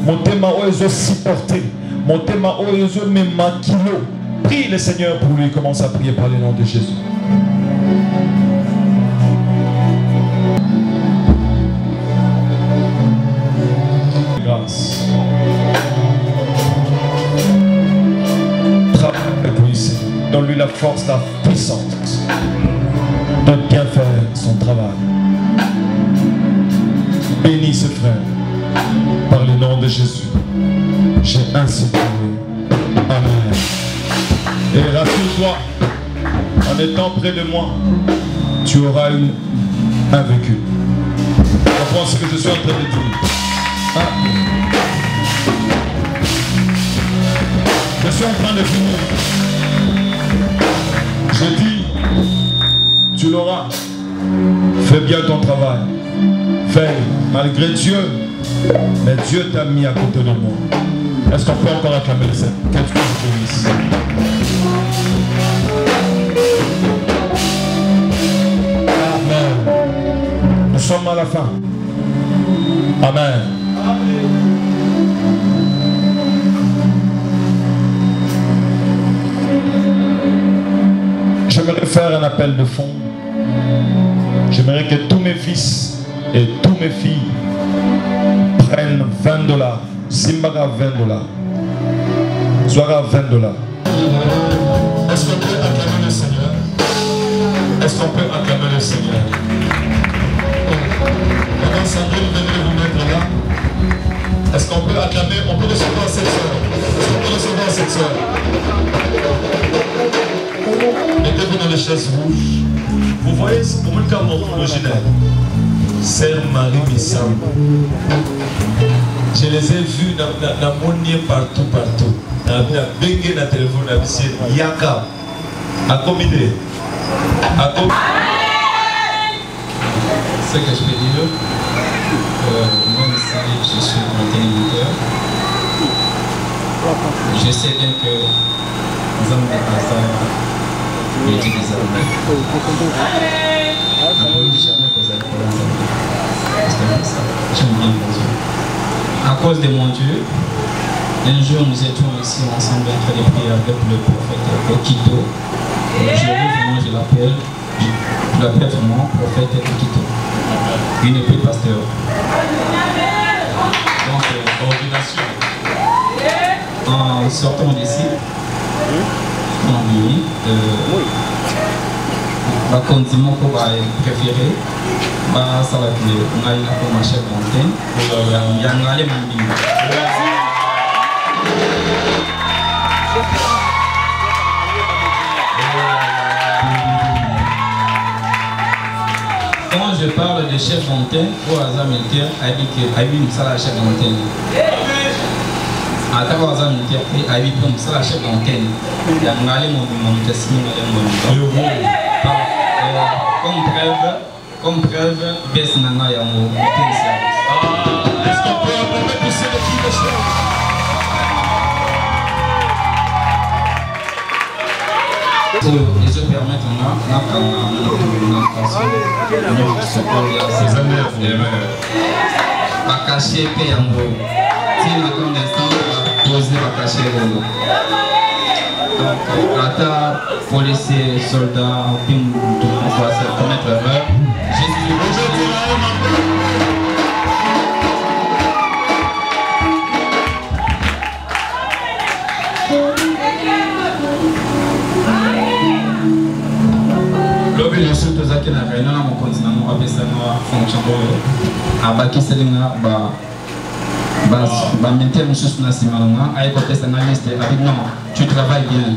mon thème a supporté, mon thème a même kilo. Prie le Seigneur pour lui, commence à prier par le nom de Jésus. Grâce. Travaille pour lui, Seigneur. Donne-lui la force, la puissance de bien faire son travail. Bénis ce frère par le nom de Jésus. J'ai ainsi prié. Amen. Et rassure-toi, en étant près de moi, tu auras eu un vécu. Comprends ce que je suis en train de dire. Ah. Je suis en train de finir. Je dis, tu l'auras. Fais bien ton travail. Fais, malgré Dieu. Mais Dieu t'a mis à côté de moi. Est-ce qu'on peut encore acclamer le Seigneur? Qu'est-ce que je bénisse? Amen. Nous sommes à la fin. Amen. J'aimerais faire un appel de fond. J'aimerais que tous mes fils et toutes mes filles prennent $20. Simbaga $20. Soira $20. Est-ce qu'on peut acclamer le Seigneur? Est-ce qu'on peut acclamer le Seigneur? Madame Sandrine, venez vous mettre là. Est-ce qu'on peut acclamer? On peut recevoir cette soeur. Est-ce qu'on peut recevoir cette soeur? Mettez-vous dans les chaises rouges. Vous voyez, pour moi, quand mon original, Sœur Marie Missam. Je les ai vus dans mon lien partout. Dans le téléphone, Yaka. À combien? Ce que je peux dire, moi ici, je suis un téléviseur. Je sais bien que nous avons des passages, mais j'ai des amis. Jamais posé la parole. Parce que j'aime bien mon Dieu. À cause de mon Dieu, un jour nous étions ici ensemble en train de prier avec le prophète Okito. Aujourd'hui, je l'appelle vraiment prophète Okito. Une épée pasteur. Donc, ordination. En sortant d'ici, en nuit, ma condiment pour préféré, ça va être ma chef d'antenne. Il y a un Quand je parle de chef d'antenne, pour hasard militaire, il dit ça la chef d'antenne. À travers hasard militaire, il dit ça la chef d'antenne. Il y a un mon testimony. Comme preuve, baisse nana ya mon service. Est-ce qu'on peut remettre pousser les filles de chef? Les autres permettent pas cacher paye en gros. Si on attend l'instant, poser pas cacher donc policiers, soldats, on va se commettre l'erreur. Le surtout ça qui n'a rien dans mon continent, on va faire fonction à baki selinga maintenant sous na simalanga ay ko testa na liste avec non tu travailles bien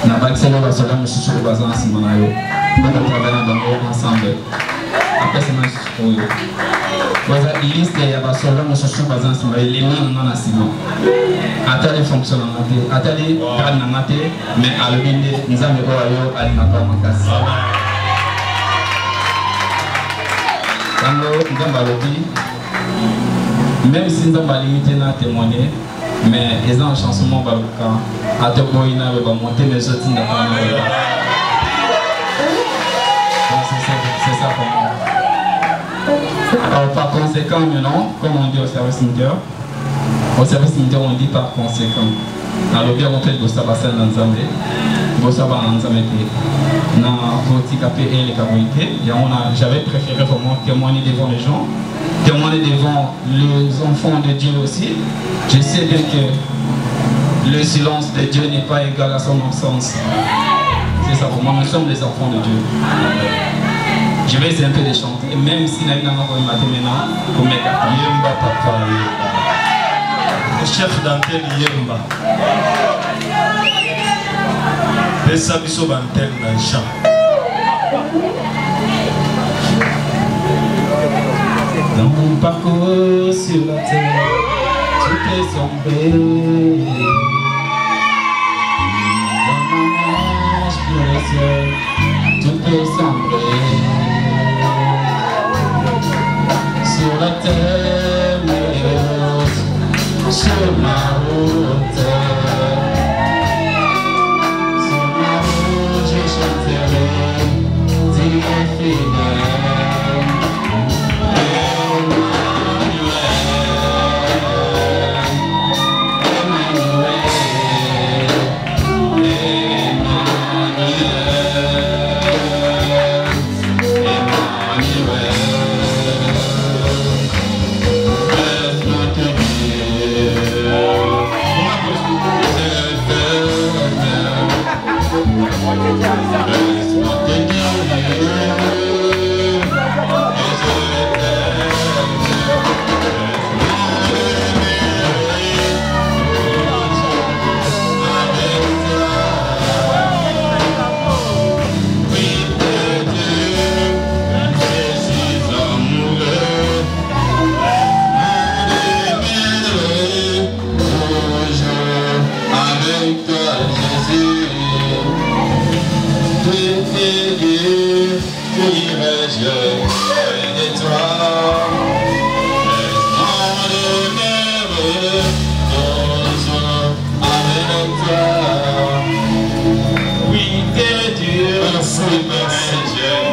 na baki selinga sola monsieur sur bazan simalayo on travaille ensemble après c'est moi voilà liste ya ba soldat mo soso bazan sima les mains non asima atali fonction ngate atali grade ngate mais alobinde nzambe ko ayo alinaka makasi tango nzambe alobi même si nzambe alimité na témoigner mais ils ont chanson mon baluka atoboina ba monter mes autres na c'est ça pour moi. Alors, par conséquent, maintenant, comme on dit au service militaire, on dit par conséquent. Alors, bien, on fait de ça, c'est un ensemble. J'avais préféré vraiment témoigner devant les gens, témoigner devant les enfants de Dieu aussi. Je sais bien que le silence de Dieu n'est pas égal à son absence. C'est ça pour moi, nous sommes les enfants de Dieu. Je vais essayer un peu de chanter, même si nous avons un matin maintenant, pour mes cartes. Yemba papa, le chef d'antenne Yemba. Pesa biso d'antenne dans le champ. Dans mon parcours sur la terre, tout est sombré. Dans ma marche pour le ciel, tout est sombré. Sur la terre, sur ma route, je chanterai, Dieu est fidèle.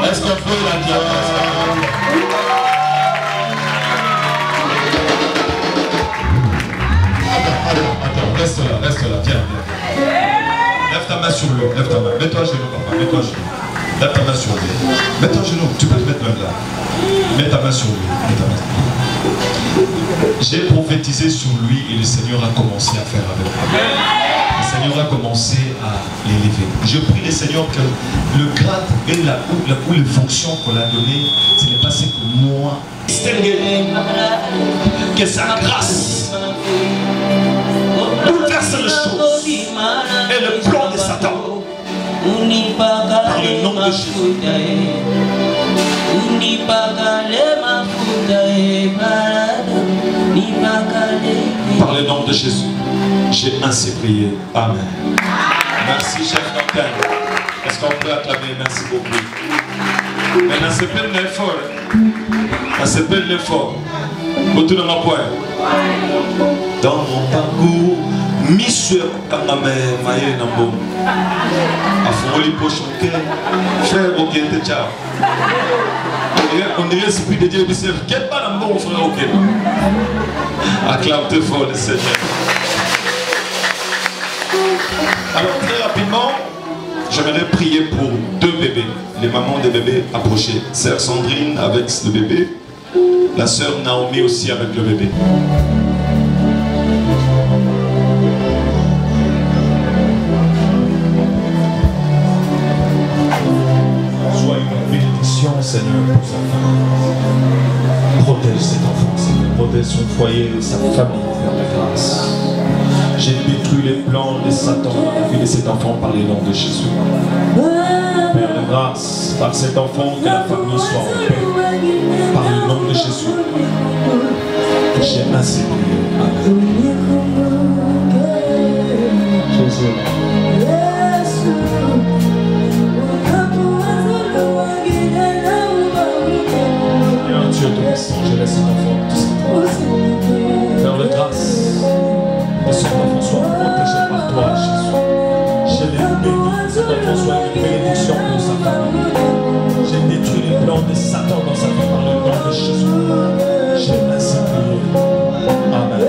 Est-ce qu'on peut Attends, reste là, viens. Lève ta main sur lui, lève ta main. Mets-toi à genoux, papa, mets-toi à genoux. Lève ta main sur lui. Mets-toi à genoux, tu peux te mettre même là. Mets ta main sur lui, mets ta main. J'ai prophétisé sur lui et le Seigneur a commencé à faire avec lui. Le Seigneur a commencé à l'élever. Je prie le Seigneur que le grade et ou les fonctions qu'on a données, ce n'est pas ce que moi. Que sa grâce bouleverse les choses et le plan de Satan par le nom de Jésus. Par le nom de Jésus, j'ai ainsi prié. Amen. Merci, chef d'antenne. Est-ce qu'on peut acclamer? Merci beaucoup. Maintenant, c'est plein d'efforts. C'est plein d'efforts. Autour de ma poêle. Dans mon parcours, Monsieur Kangame Maye Nambo. Afoli Pochonke, frère Okente Tchao. On dirait l'esprit de Dieu, mais quel pas Nambo, frère Okente. Acclame très fort le Seigneur. Alors, très rapidement, j'aimerais prier pour deux bébés. Les mamans des bébés approchés. Sœur Sandrine avec le bébé. La sœur Naomi aussi avec le bébé. Sois une bénédiction, Seigneur, pour sa femme. Protège cet enfant, Seigneur. Protège son foyer et sa famille, Père de grâce. J'ai détruit les plans de Satan dans la vie de cet enfant par les noms de Jésus. Père de grâce par cet enfant, que la famille soit en paix. Par le nom de Jésus. J'ai ainsi prié. Amen. Jésus. Seigneur Dieu Tout-Puissant, je laisse cet enfant tout simplement faire le grâce que cet enfant soit protégé par toi, Jésus. Je l'ai béni, cet enfant soit une bénédiction pour sa famille. J'ai détruit les plans de Satan dans sa vie par le nom de Jésus. J'ai ainsi prié. Amen.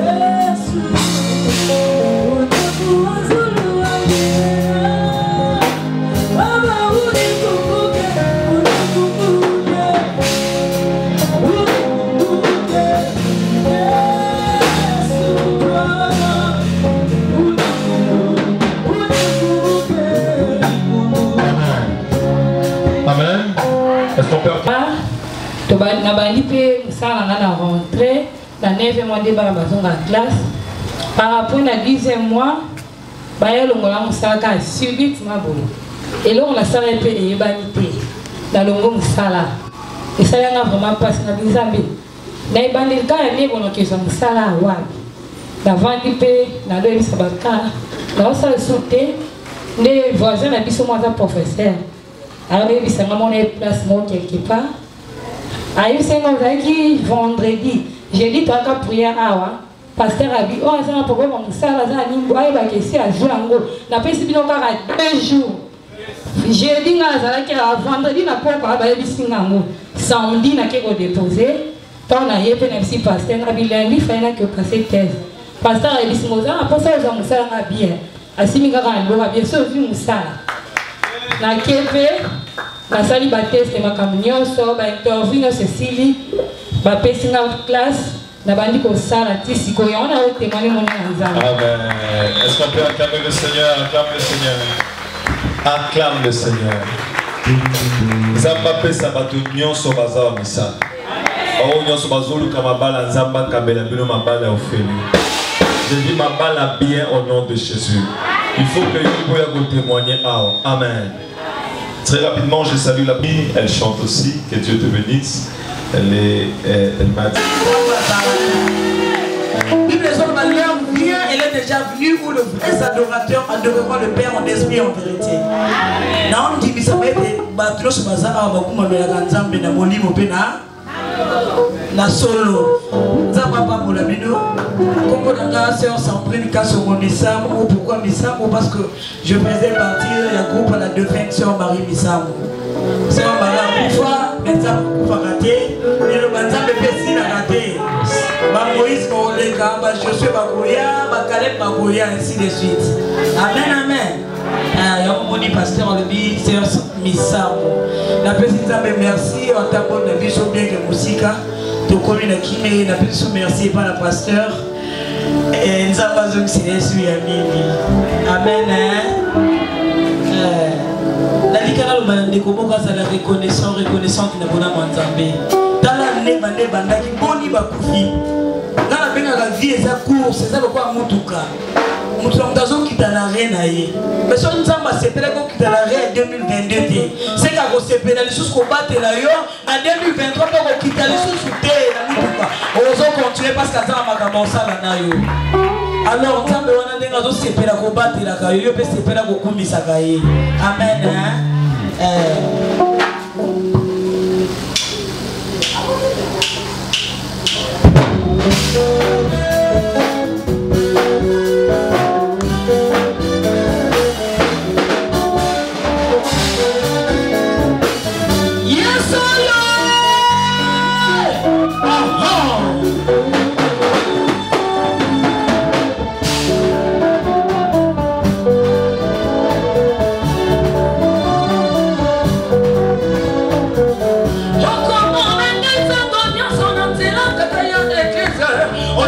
Na bandi pe musala nga na rentrée na 9e mois de bana bazonga classe par rapport na 10e mois baya longola musala ka subitement boye eloko na sala pe eyebani te na longo musala esala nga vraiment passe na bizambe na ebandi ka ya ne bono kesa musala wapi na vandi pe na lo ebisa baka na osala soute nde voisin na biso mwa za professeur alors ebisa nga mona place mo quelque part. Aïe, c'est comme ça qui vendredi, j'ai dit toi qu'à prier awa, pasteur a dit oh ça n'a pas comment ça là ça ni boire ba que c'est à jour n'a pas si bien encore à 2 jours. J'ai dit nga ça qui à vendredi n'a pas ba ba bisinga mo. Samedi n'a que déposer. Tant na yé pe na si pasteur a dit lundi fait na que passer thèse. Pasteur a dit simoza après ça aux ça na bien. Asimi nga ka ndo bien sûr vu musala. Na kepe la sali bateste makamnyo so ba interview na Cécilie ba pesinga classe na bandi ko sala tisi ko yona o témoigner mon nzamba. Amen. Est-ce qu'on peut acclamer le Seigneur? Acclame le Seigneur. Acclame le Seigneur. Nzamba pesa bato nyonso baza wa misala. Bao nyonso bazolu kama bala nzamba kabela bino mabala ofeli. Je dis mabala bien au nom de Jésus. Il faut que vous puissiez témoigner. Amen. Très rapidement, je salue la fille. Elle chante aussi. Que Dieu te bénisse. Elle m'a dit. Elle est déjà venue où le vrai adorateur adorera le Père en esprit et en vérité. Non, on dit que ça va être battre ce bazar à Bakuma Belaganzam et Namoli Mopena. La solo. Ça va pas pour la vidéo. Comme on a sœur sans prendre qu'à son Missamo. Pourquoi Missamo? Parce que je faisais partie du groupe à la défunte sœur Marie Missamo. Sœur Marie, pourquoi maintenant vous raté? Et le Banzam est petit à rater. Moïse Moléka, Josué Bagoya, Caleb Bagoya, ainsi de suite. Amen, amen. Il y a un moni pasteur, le dit, sœur Missamo. La petite dame, merci. On t'a bon de vie sur bien que musique. Tout comme il a quitté, la petite merci par la pasteur. Et nous avons besoin de se laisser à Mimi. Amen. La Likana, le découvre grâce à la reconnaissance qui n'a pas d'Amantambé. Dans l'année, bandaki boni bakufi. Dans la benga la vie est sa course, c'est ça le quoi mutuka. Mutuka qui t'a la reine aïe. Mais si on s'en va séparer qui t'a la reine 2022, c'est qu'à vous séparer les choses qu'on batte là en 2023 pour quitter les choses sous terre la mutuka. On va continuer parce qu'à ça ma commença la nayo. Alors on s'en va on a des gars séparer qu'on batte là kayo, peut séparer qu'on kumisa kaye. Amen. On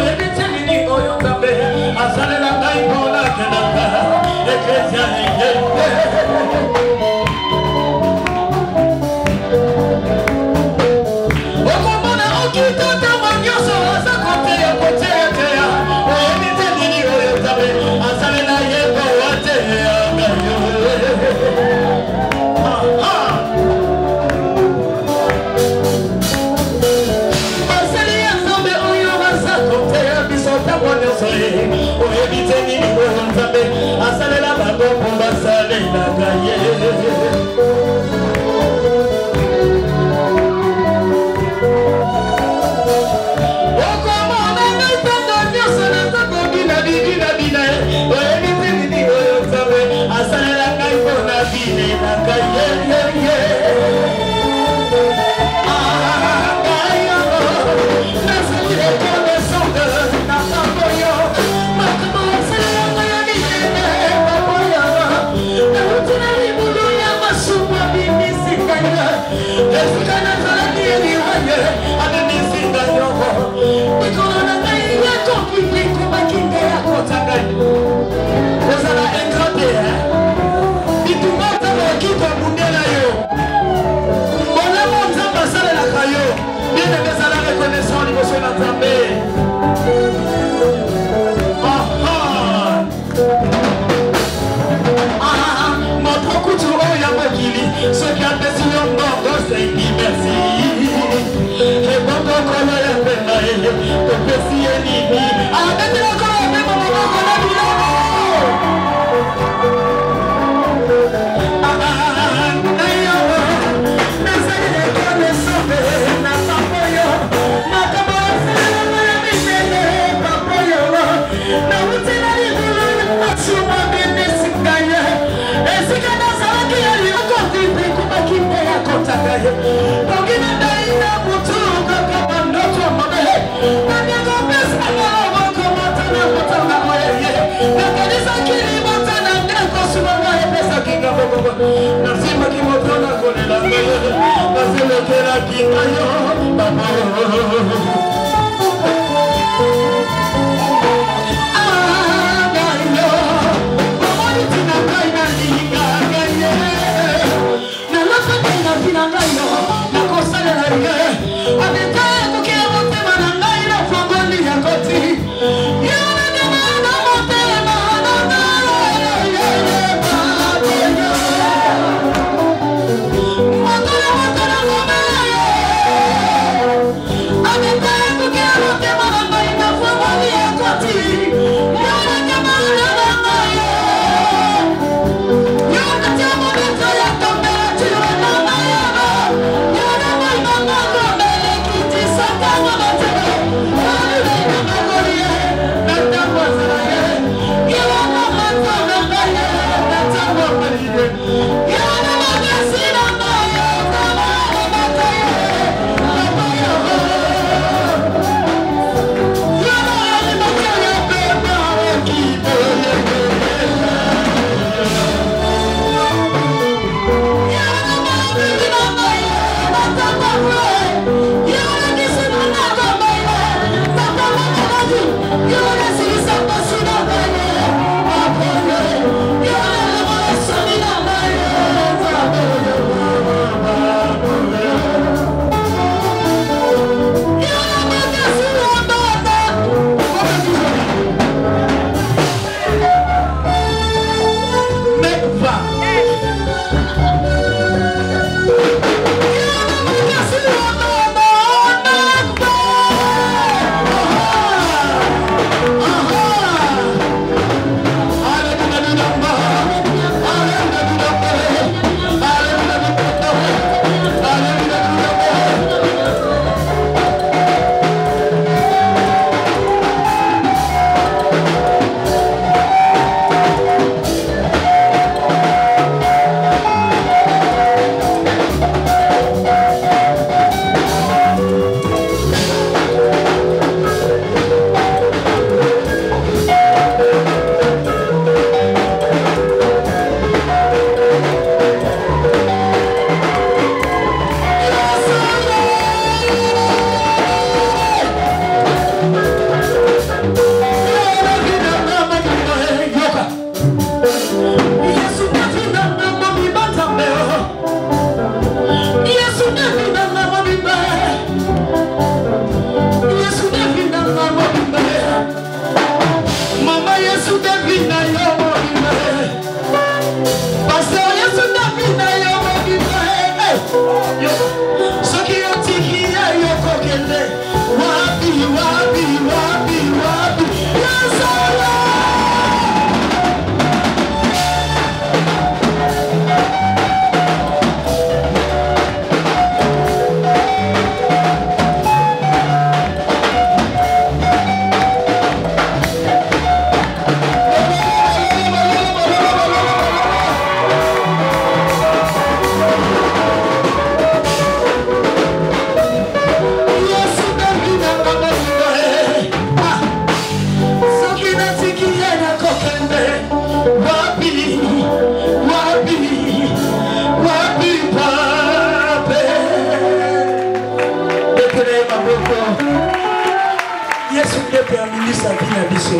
biso.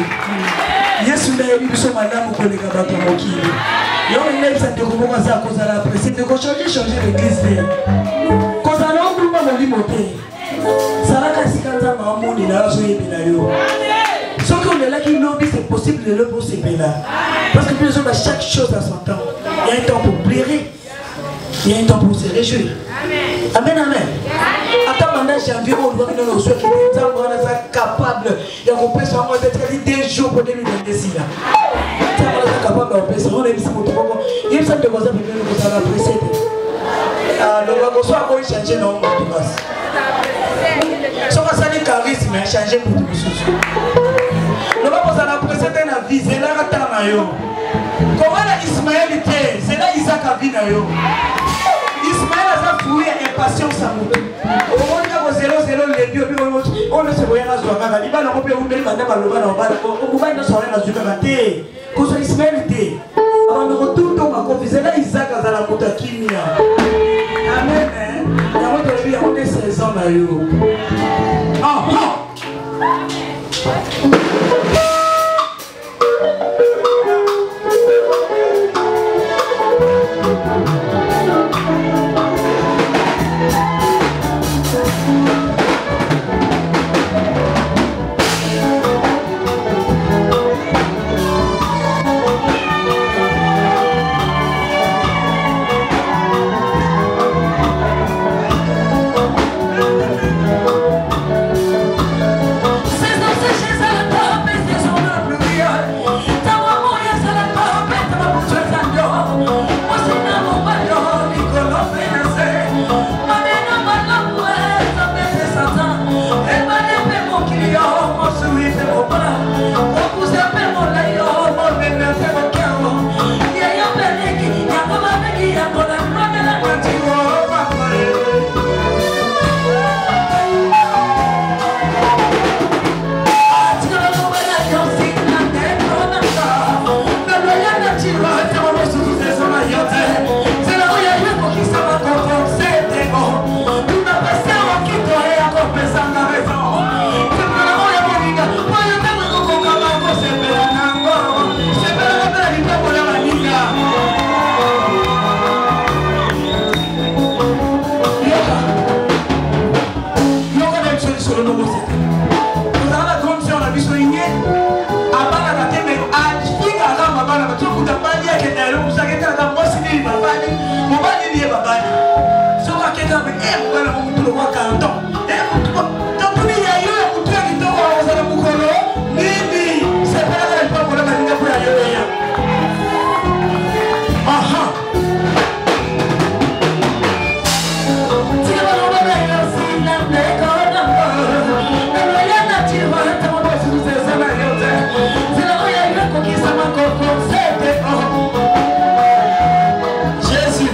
Yesu na yebi biso malamu koleka bato mokili. Yo ngai ça te komoko za kozala apprécier de changer l'église. Kozala nguluma molimo te. Salaka sikanza mamoni na zo yebina yo. Ce qu'on est là qui lobby, c'est possible de le poser là. Parce que plus on a chaque chose à son temps. Il y a un temps pour pleurer. Il y a un temps pour se réjouir. Amen, amen. Attends, maintenant, janvier, on doit nous souhaiter que nous sommes capables. Et on peut se rendre des jours pour 2026. On est capable de faire ça. On est ici pour tout le monde. Il y a une sorte de choses que nous avons appréciées. Le soir, on va changer nos mots. Ce qu'on a dit charisme, changer pour tout le monde. Nous avons apprécié la vie. C'est là que tu as eu. Comment Ismaël était? C'est là Isaac a vu. Ismaël a fouillé impatience à nous. Au moment où 0-0 les deux, on ne se voyait pas sur la carte. Il va nous repérer une madame à l'Oban. On va nous sortir la Zucamate. Quand Ismaël était, avant de retourner dans ma confiance, là Isaac a la Moutakinia. Amen. Il y a un peu de 16 ans là. Jésus,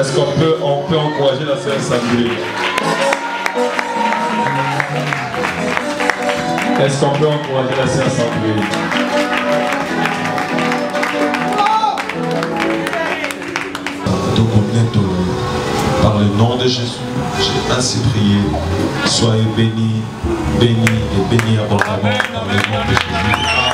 Est-ce qu'on peut encourager la sœur Sandrine? Est-ce qu'on peut encourager la sœur Sandrine? Par le nom de Jésus, j'ai ainsi prié. Soyez bénis, bénis et bénis abondamment dans le nom de Jésus.